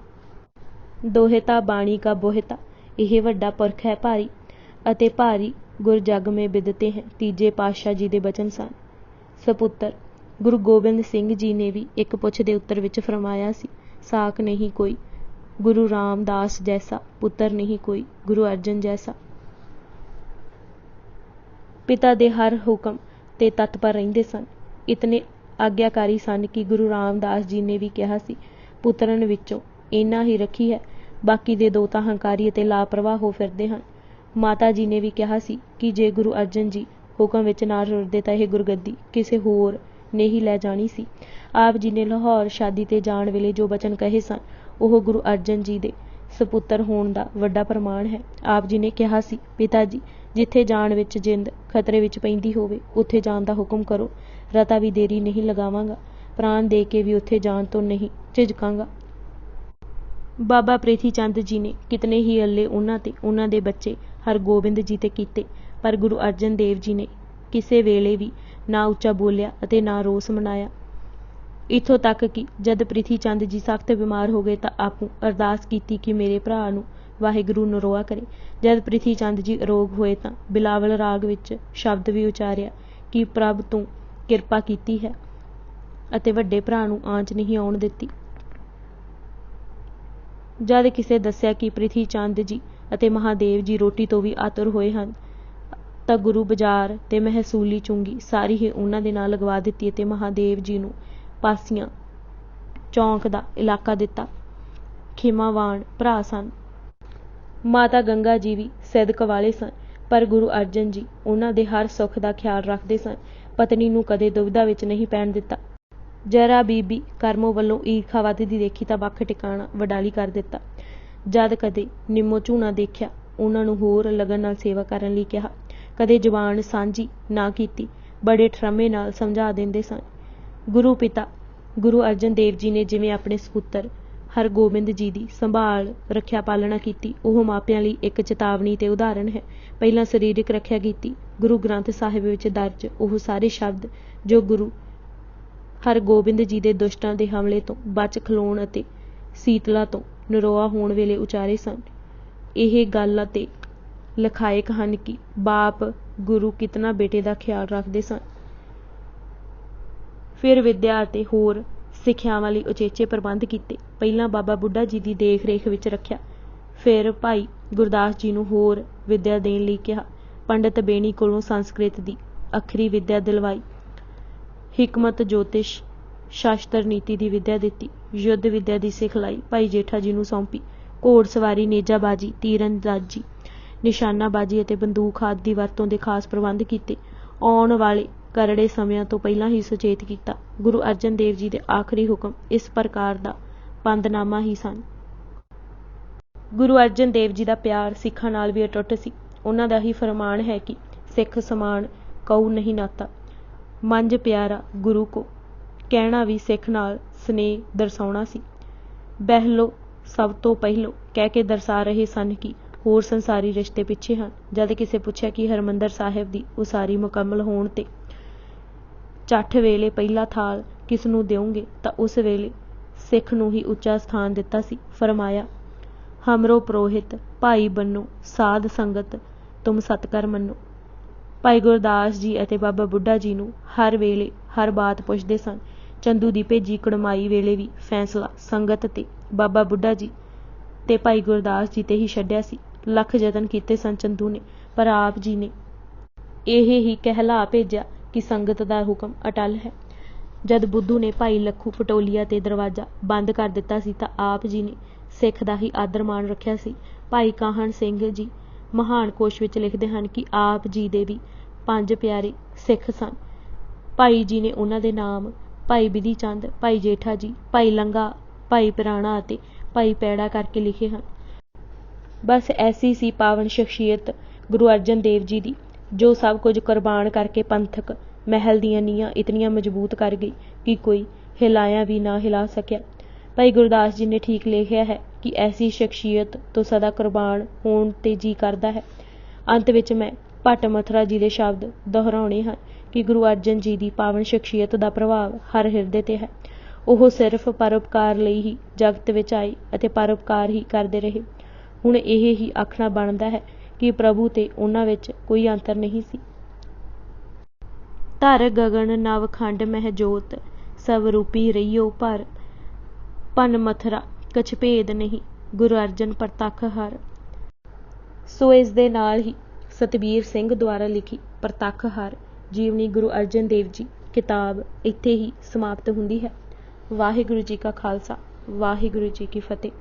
ਦੋਹਿਤਾ ਬਾਣੀ ਕਾ ਬੋਹਿਤਾ, ਇਹ ਵੱਡਾ ਪੁਰਖ ਹੈ ਭਾਰੀ, ਅਤੇ ਭਾਰੀ ਗੁਰ ਜਗ ਮੇ ਬਿਦਤੇ ਹੈ, ਤੀਜੇ ਪਾਤਸ਼ਾਹ ਜੀ ਦੇ ਬਚਨ ਸਨ। ਸਪੁੱਤਰ ਗੁਰੂ ਗੋਬਿੰਦ ਸਿੰਘ ਜੀ ਨੇ ਵੀ ਇੱਕ ਪੁੱਛ ਦੇ ਉੱਤਰ ਵਿੱਚ ਫਰਮਾਇਆ ਸੀ, ਸਾਕ ਨਹੀਂ ਕੋਈ ਗੁਰੂ ਰਾਮਦਾਸ ਜੈਸਾ, ਪੁੱਤਰ ਨਹੀਂ ਕੋਈ ਗੁਰੂ ਅਰਜਨ ਜੈਸਾ। ਪਿਤਾ ਦੇ ਹਰ ਹੁਕਮ ਤੇ ਤਤਪਰ ਰਹਿੰਦੇ ਸਨ। ਇਤਨੇ ਆਗਿਆਕਾਰੀ ਸਨ ਕਿ ਗੁਰੂ ਰਾਮਦਾਸ ਜੀ ਨੇ ਵੀ ਕਿਹਾ ਸੀ, ਪੁੱਤਰਨ ਵਿੱਚੋਂ ਇੰਨਾ ਹੀ ਰੱਖੀ ਹੈ, ਬਾਕੀ ਦੇ 2 ਤਾਂ ਹੰਕਾਰੀ ਅਤੇ ਲਾਪਰਵਾਹ ਹੋ ਫਿਰਦੇ ਹਨ। ਮਾਤਾ ਜੀ ਨੇ ਵੀ ਕਿਹਾ ਸੀ ਕਿ ਜੇ ਗੁਰੂ ਅਰਜਨ ਜੀ ਹੁਕਮ ਵਿੱਚ ਨਾ ਰੁਰਦੇ ਤਾਂ ਇਹ ਗੁਰਗੱਦੀ ਕਿਸੇ ਹੋਰ ਨੇ ਹੀ ਲੈ ਜਾਣੀ ਸੀ। ਆਪ ਜੀ ਨੇ ਲਾਹੌਰ ਸ਼ਾਦੀ 'ਤੇ ਜਾਣ ਵੇਲੇ ਜੋ ਬਚਨ ਕਹੇ ਸਨ, ਉਹ ਗੁਰੂ ਅਰਜਨ ਜੀ ਦੇ ਸਪੁੱਤਰ ਹੋਣ ਦਾ ਵੱਡਾ ਪ੍ਰਮਾਣ ਹੈ। ਆਪ ਜੀ ਨੇ ਕਿਹਾ ਸੀ, ਪਿਤਾ ਜੀ, ਜਿੱਥੇ ਜਾਣ ਵਿੱਚ ਜਿੰਦ ਖਤਰੇ ਵਿੱਚ ਪੈਂਦੀ ਹੋਵੇ ਉੱਥੇ ਜਾਣ ਦਾ ਹੁਕਮ ਕਰੋ। ਰਤਾ ਵੀ ਦੇਰੀ ਨਹੀਂ ਲਗਾਵਾਂਗਾ, ਪ੍ਰਾਣ ਦੇ ਕੇ ਵੀ ਉੱਥੇ ਜਾਣ ਤੋਂ ਨਹੀਂ ਝਿਜਕਾਂਗਾ। ਬਾਬਾ ਪ੍ਰਿਥੀ ਚੰਦ ਜੀ ਨੇ ਕਿਤਨੇ ਹੀ ਅੱਲੇ ਉਹਨਾਂ ਤੇ ਉਹਨਾਂ ਦੇ ਬੱਚੇ ਹਰਗੋਬਿੰਦ ਜੀ ਤੇ ਕੀਤੇ, ਪਰ ਗੁਰੂ ਅਰਜਨ ਦੇਵ ਜੀ ਨੇ ਕਿਸੇ ਵੇਲੇ ਵੀ ਨਾ ਉੱਚਾ ਬੋਲਿਆ ਅਤੇ ਨਾ ਰੋਸ ਮਨਾਇਆ। ਇੱਥੋਂ ਤੱਕ ਕਿ ਜਦ ਪ੍ਰਿਥੀ ਚੰਦ ਜੀ ਸਖਤ ਬਿਮਾਰ ਹੋ ਗਏ ਤਾਂ ਆਪੂ ਅਰਦਾਸ ਕੀਤੀ ਕਿ ਮੇਰੇ ਭਰਾ ਨੂੰ ਵਾਹਿਗੁਰੂ ਨਰੋਆ ਕਰੇ। ਜਦ ਪ੍ਰਿਥੀ ਚੰਦ ਜੀ ਅਰੋਗ ਹੋਏ ਤਾਂ ਬਿਲਾਵਲ ਰਾਗ ਵਿੱਚ ਸ਼ਬਦ ਵੀ ਉਚਾਰਿਆ ਕਿ ਪ੍ਰਭ ਤੂੰ ਕਿਰਪਾ ਕੀਤੀ ਹੈ ਅਤੇ ਵੱਡੇ ਭਰਾ ਨੂੰ ਆਂਚ ਨਹੀਂ ਆਉਣ ਦਿੱਤੀ। ਜਦ ਕਿਸੇ ਦੱਸਿਆ ਕਿ ਪ੍ਰਿਥੀ ਚੰਦ ਜੀ ਅਤੇ ਮਹਾਦੇਵ ਜੀ ਰੋਟੀ ਤੋਂ ਵੀ ਆਤੁਰ ਹੋਏ ਹਨ ਤਾਂ ਗੁਰੂ ਬਾਜ਼ਾਰ ਤੇ ਮਹਿਸੂਲੀ ਚੁੰਗੀ ਸਾਰੀ ਹੀ ਉਹਨਾਂ ਦੇ ਨਾਲ ਲਗਵਾ ਦਿੱਤੀ ਅਤੇ ਮਹਾਦੇਵ ਜੀ ਨੂੰ ਪਾਸੀਆਂ ਚੌਂਕ ਦਾ ਇਲਾਕਾ ਦਿੱਤਾ। ਖਿਮਾਵਾਨ ਭਰਾ ਸਨ। ਮਾਤਾ ਗੰਗਾ ਜੀ ਵੀ ਸਿਦਕ ਵਾਲੇ ਸਨ, ਪਰ ਗੁਰੂ ਅਰਜਨ ਜੀ ਉਹਨਾਂ ਦੇ ਹਰ ਸੁੱਖ ਦਾ ਖਿਆਲ ਰੱਖਦੇ ਸਨ। ਪਤਨੀ ਨੂੰ ਕਦੇ ਦੁਵਿਧਾ ਵਿੱਚ ਨਹੀਂ ਪੈਣ ਦਿੱਤਾ। ਜਰਾ ਬੀਬੀ ਕਰਮੋਂ ਵੱਲੋਂ ਈਰਖਾ ਵੱਧਦੀ ਦੇਖੀ ਤਾਂ ਵੱਖ ਟਿਕਾਣਾ ਵਡਾਲੀ ਕਰ ਦਿੱਤਾ। ਜਦ ਕਦੇ ਨਿੰਮੋ ਝੂਣਾ ਦੇਖਿਆ, ਉਹਨਾਂ ਨੂੰ ਹੋਰ ਲਗਨ ਨਾਲ ਸੇਵਾ ਕਰਨ ਲਈ ਕਿਹਾ। ਕਦੇ ਜ਼ੁਬਾਨ ਸਾਂਝੀ ਨਾ ਕੀਤੀ, ਬੜੇ ਠਰਮੇ ਨਾਲ ਸਮਝਾ ਦਿੰਦੇ ਸਨ। ਗੁਰੂ ਪਿਤਾ ਗੁਰੂ ਅਰਜਨ ਦੇਵ ਜੀ ਨੇ ਜਿਵੇਂ ਆਪਣੇ ਸਪੁੱਤਰ ਹਰਗੋਬਿੰਦ ਜੀ ਦੀ ਸੰਭਾਲ ਰੱਖਿਆ ਪਾਲਣਾ ਕੀਤੀ, ਉਹ ਮਾਪਿਆਂ ਲਈ ਇੱਕ ਚੇਤਾਵਨੀ ਤੇ ਉਦਾਹਰਣ ਹੈ। ਪਹਿਲਾਂ ਸਰੀਰਕ ਰੱਖਿਆ ਕੀਤੀ। ਗੁਰੂ ਗ੍ਰੰਥ ਸਾਹਿਬ ਵਿੱਚ ਦਰਜ ਉਹ ਸਾਰੇ ਸ਼ਬਦ ਜੋ ਗੁਰੂ ਹਰਗੋਬਿੰਦ ਜੀ ਦੇ ਦੁਸ਼ਟਾਂ ਦੇ ਹਮਲੇ ਤੋਂ ਬਚ ਖਲੋਣ ਅਤੇ ਸੀਤਲਾ ਤੋਂ ਨਰੋਆ ਹੋਣ ਵੇਲੇ ਉਚਾਰੇ ਸਨ। ਇਹ ਗੱਲ ਅਤੇ ਲਖਾਇਕ ਹਨ ਕਿ ਬਾਪ ਗੁਰੂ ਕਿਤਨਾ ਬੇਟੇ ਦਾ ਖਿਆਲ ਰੱਖਦੇ ਸਨ। ਫਿਰ ਵਿੱਦਿਆ ਅਤੇ ਹੋਰ ਸਿੱਖਿਆਵਾਂ ਲਈ ਉਚੇਚੇ ਪ੍ਰਬੰਧ ਕੀਤੇ। ਪਹਿਲਾਂ ਬਾਬਾ ਬੁੱਢਾ ਜੀ ਦੀ ਦੇਖ ਰੇਖ ਵਿੱਚ ਰੱਖਿਆ, ਫਿਰ ਭਾਈ ਗੁਰਦਾਸ ਜੀ ਨੂੰ ਹੋਰ ਵਿੱਦਿਆ ਦੇਣ ਲਈ ਕਿਹਾ। ਪੰਡਿਤ ਬੇਣੀ ਕੋਲੋਂ ਸੰਸਕ੍ਰਿਤ ਦੀ ਅੱਖਰੀ ਵਿੱਦਿਆ ਦਿਲਵਾਈ। ਹਿਕਮਤ ਜੋਤਿਸ਼ ਸ਼ਾਸਤਰ ਨੀਤੀ ਦੀ ਵਿੱਦਿਆ ਦਿੱਤੀ। ਯੁੱਧ ਵਿੱਦਿਆ ਦੀ ਸਿਖਲਾਈ ਭਾਈ ਜੇਠਾ ਜੀ ਨੂੰ ਸੌਂਪੀ। ਘੋੜ ਸਵਾਰੀ, ਨੇਜਾਬਾਜ਼ੀ, ਤੀਰਅੰਦਾਜ਼ੀ, ਨਿਸ਼ਾਨਾਬਾਜ਼ੀ ਅਤੇ ਬੰਦੂਕ ਆਦਿ ਦੀ ਵਰਤੋਂ ਦੇ ਖਾਸ ਪ੍ਰਬੰਧ ਕੀਤੇ। ਆਉਣ ਵਾਲੇ ਕਰੜੇ ਸਮਿਆਂ ਤੋਂ ਪਹਿਲਾਂ ਹੀ ਸੁਚੇਤ ਕੀਤਾ। ਗੁਰੂ ਅਰਜਨ ਦੇਵ ਜੀ ਦੇ ਆਖਰੀ ਹੁਕਮ ਇਸ ਪ੍ਰਕਾਰ ਦਾ ਬੰਦਨਾਮਾ ਹੀ ਸਨ। ਗੁਰੂ ਅਰਜਨ ਦੇਵ ਜੀ ਦਾ ਪਿਆਰ ਸਿੱਖਾਂ ਨਾਲ ਵੀ ਅਟੁੱਟ ਸੀ। ਉਹਨਾਂ ਦਾ ਹੀ ਫਰਮਾਨ ਹੈ ਕਿ ਸਿੱਖ ਸਮਾਨ ਕਉ ਨਹੀਂ ਨਾਤਾ, ਮੰਝ ਪਿਆਰਾ ਗੁਰੂ ਕੋ, ਕਹਿਣਾ ਵੀ ਸਿੱਖ ਨਾਲ ਸਨੇਹ ਦਰਸਾਉਣਾ ਸੀ। ਬਹਿਲੋ ਸਭ ਤੋਂ ਪਹਿਲੋਂ ਕਹਿ ਕੇ ਦਰਸਾ ਰਹੇ ਸਨ ਕਿ ਹੋਰ ਸੰਸਾਰੀ ਰਿਸ਼ਤੇ ਪਿੱਛੇ ਹਨ। ਜਦ ਕਿਸੇ ਪੁੱਛਿਆ ਕਿ ਹਰਿਮੰਦਰ ਸਾਹਿਬ ਦੀ ਉਸਾਰੀ ਮੁਕੰਮਲ ਹੋਣ ਤੇ ਚੱਠ ਵੇਲੇ ਪਹਿਲਾ ਥਾਲ ਕਿਸ ਨੂੰ ਦਿਓਗੇ ਤਾਂ ਉਸ ਵੇਲੇ ਸਿੱਖ ਨੂੰ ਹੀ ਉੱਚਾ ਸਥਾਨ ਦਿੱਤਾ ਸੀ। ਫਰਮਾਇਆ, ਹਮਰੋ ਪੁਰੋਹਿਤ ਭਾਈ ਬੰਨੋ, ਸਾਧ ਸੰਗਤ ਤੁਮ ਸਤਕਰ ਮੰਨੋ। ਭਾਈ ਗੁਰਦਾਸ ਜੀ ਅਤੇ ਬਾਬਾ ਬੁੱਢਾ ਜੀ ਨੂੰ ਹਰ ਵੇਲੇ ਹਰ ਬਾਤ ਪੁੱਛਦੇ ਸਨ। ਚੰਦੂ ਦੀ ਭੇਜੀ ਕੜਮਾਈ ਵੇਲੇ ਵੀ ਫੈਸਲਾ ਸੰਗਤ ਤੇ ਬਾਬਾ ਬੁੱਢਾ ਜੀ ਤੇ ਭਾਈ ਗੁਰਦਾਸ ਜੀ ਤੇ ਹੀ ਛੱਡਿਆ ਸੀ। ਲੱਖ ਯਤਨ ਕੀਤੇ ਸਨ ਚੰਦੂ ਨੇ, ਪਰ ਆਪ ਜੀ ਨੇ ਇਹ ਹੀ ਕਹਿਲਾ ਭੇਜਿਆ ਕਿ ਸੰਗਤ ਦਾ ਹੁਕਮ ਅਟੱਲ ਹੈ। ਜਦ ਬੁੱਧੂ ਨੇ ਭਾਈ ਲੱਖੂ ਪਟੋਲੀਆ ਤੇ ਦਰਵਾਜ਼ਾ ਬੰਦ ਕਰ ਦਿੱਤਾ ਸੀ ਤਾਂ ਆਪ ਜੀ ਨੇ ਸਿੱਖ ਦਾ ਹੀ ਆਦਰ ਮਾਣ ਰੱਖਿਆ ਸੀ। ਭਾਈ ਕਾਹਨ ਸਿੰਘ ਜੀ ਮਹਾਨ ਕੋਸ਼ ਵਿੱਚ ਲਿਖਦੇ ਹਨ ਕਿ ਆਪ ਜੀ ਦੇ ਵੀ 5 ਪਿਆਰੇ ਸਿੱਖ ਸਨ। ਭਾਈ ਜੀ ਨੇ ਉਹਨਾਂ ਦੇ ਨਾਮ ਭਾਈ ਬਿਧੀ ਚੰਦ, ਭਾਈ ਜੇਠਾ ਜੀ, ਭਾਈ ਲੰਗਾ, ਭਾਈ ਪਿਰਾਣਾ ਅਤੇ ਭਾਈ ਪੈੜਾ ਕਰਕੇ ਲਿਖੇ ਹਨ। ਬਸ ਐਸੀ ਸੀ ਪਾਵਨ ਸ਼ਖਸੀਅਤ ਗੁਰੂ ਅਰਜਨ ਦੇਵ ਜੀ ਦੀ, ਜੋ ਸਭ ਕੁਝ ਕੁਰਬਾਨ ਕਰਕੇ ਪੰਥਕ ਮਹਿਲ ਦੀਆਂ ਨੀਹਾਂ ਇਤਨੀਆਂ ਮਜ਼ਬੂਤ ਕਰ ਗਈ ਕਿ ਕੋਈ ਹਿਲਾਇਆ ਵੀ ਨਾ ਹਿਲਾ ਸਕਿਆ। ਭਾਈ ਗੁਰਦਾਸ ਜੀ ਨੇ ਠੀਕ ਲਿਖਿਆ ਹੈ ਕਿ ਐਸੀ ਸ਼ਖਸੀਅਤ ਤੋਂ ਸਦਾ ਕੁਰਬਾਨ ਹੋਣ ਤੇ ਜੀ ਕਰਦਾ ਹੈ। ਅੰਤ ਵਿੱਚ ਮੈਂ ਭੱਟ ਮਥੁਰਾ ਜੀ ਦੇ ਸ਼ਬਦ ਦੁਹਰਾਉਣੇ ਹਨ ਕਿ ਗੁਰੂ ਅਰਜਨ ਜੀ ਦੀ ਪਾਵਨ ਸ਼ਖਸੀਅਤ ਦਾ ਪ੍ਰਭਾਵ ਹਰ ਹਿਰਦੇ ਤੇ ਹੈ। ਉਹ ਸਿਰਫ ਪਰਉਪਕਾਰ ਲਈ ਹੀ ਜਗਤ ਵਿੱਚ ਆਏ ਅਤੇ ਪਰਉਪਕਾਰ ਹੀ ਕਰਦੇ ਰਹੇ। ਹੁਣ ਇਹ ਹੀ ਆਖਣਾ ਬਣਦਾ ਹੈ ਕਿ ਪ੍ਰਭੂ ਤੇ ਉਹਨਾਂ ਵਿੱਚ ਕੋਈ ਅੰਤਰ ਨਹੀਂ ਸੀ। ਧਰ ਗਗਨ ਨਵ ਖੰਡ ਮਹਿ ਜੋਤ, ਸਭ ਰੂਪੀ ਰਹੀਓ ਭਰ, ਭੰਨ ਮਥੁਰਾ ਕਛ ਭੇਦ ਨਹੀਂ, ਗੁਰੂ ਅਰਜਨ ਪ੍ਰਤੱਖ ਹਰ। ਸੋ ਇਸ ਦੇ ਨਾਲ ਹੀ ਸਤਬੀਰ ਸਿੰਘ ਦੁਆਰਾ ਲਿਖੀ ਪ੍ਰਤੱਖ ਹਰ ਜੀਵਨੀ ਗੁਰੂ ਅਰਜਨ ਦੇਵ ਜੀ ਕਿਤਾਬ ਇੱਥੇ ਹੀ ਸਮਾਪਤ ਹੁੰਦੀ ਹੈ। ਵਾਹਿਗੁਰੂ ਜੀ ਕਾ ਖਾਲਸਾ, ਵਾਹਿਗੁਰੂ ਜੀ ਕੀ ਫਤਿਹ।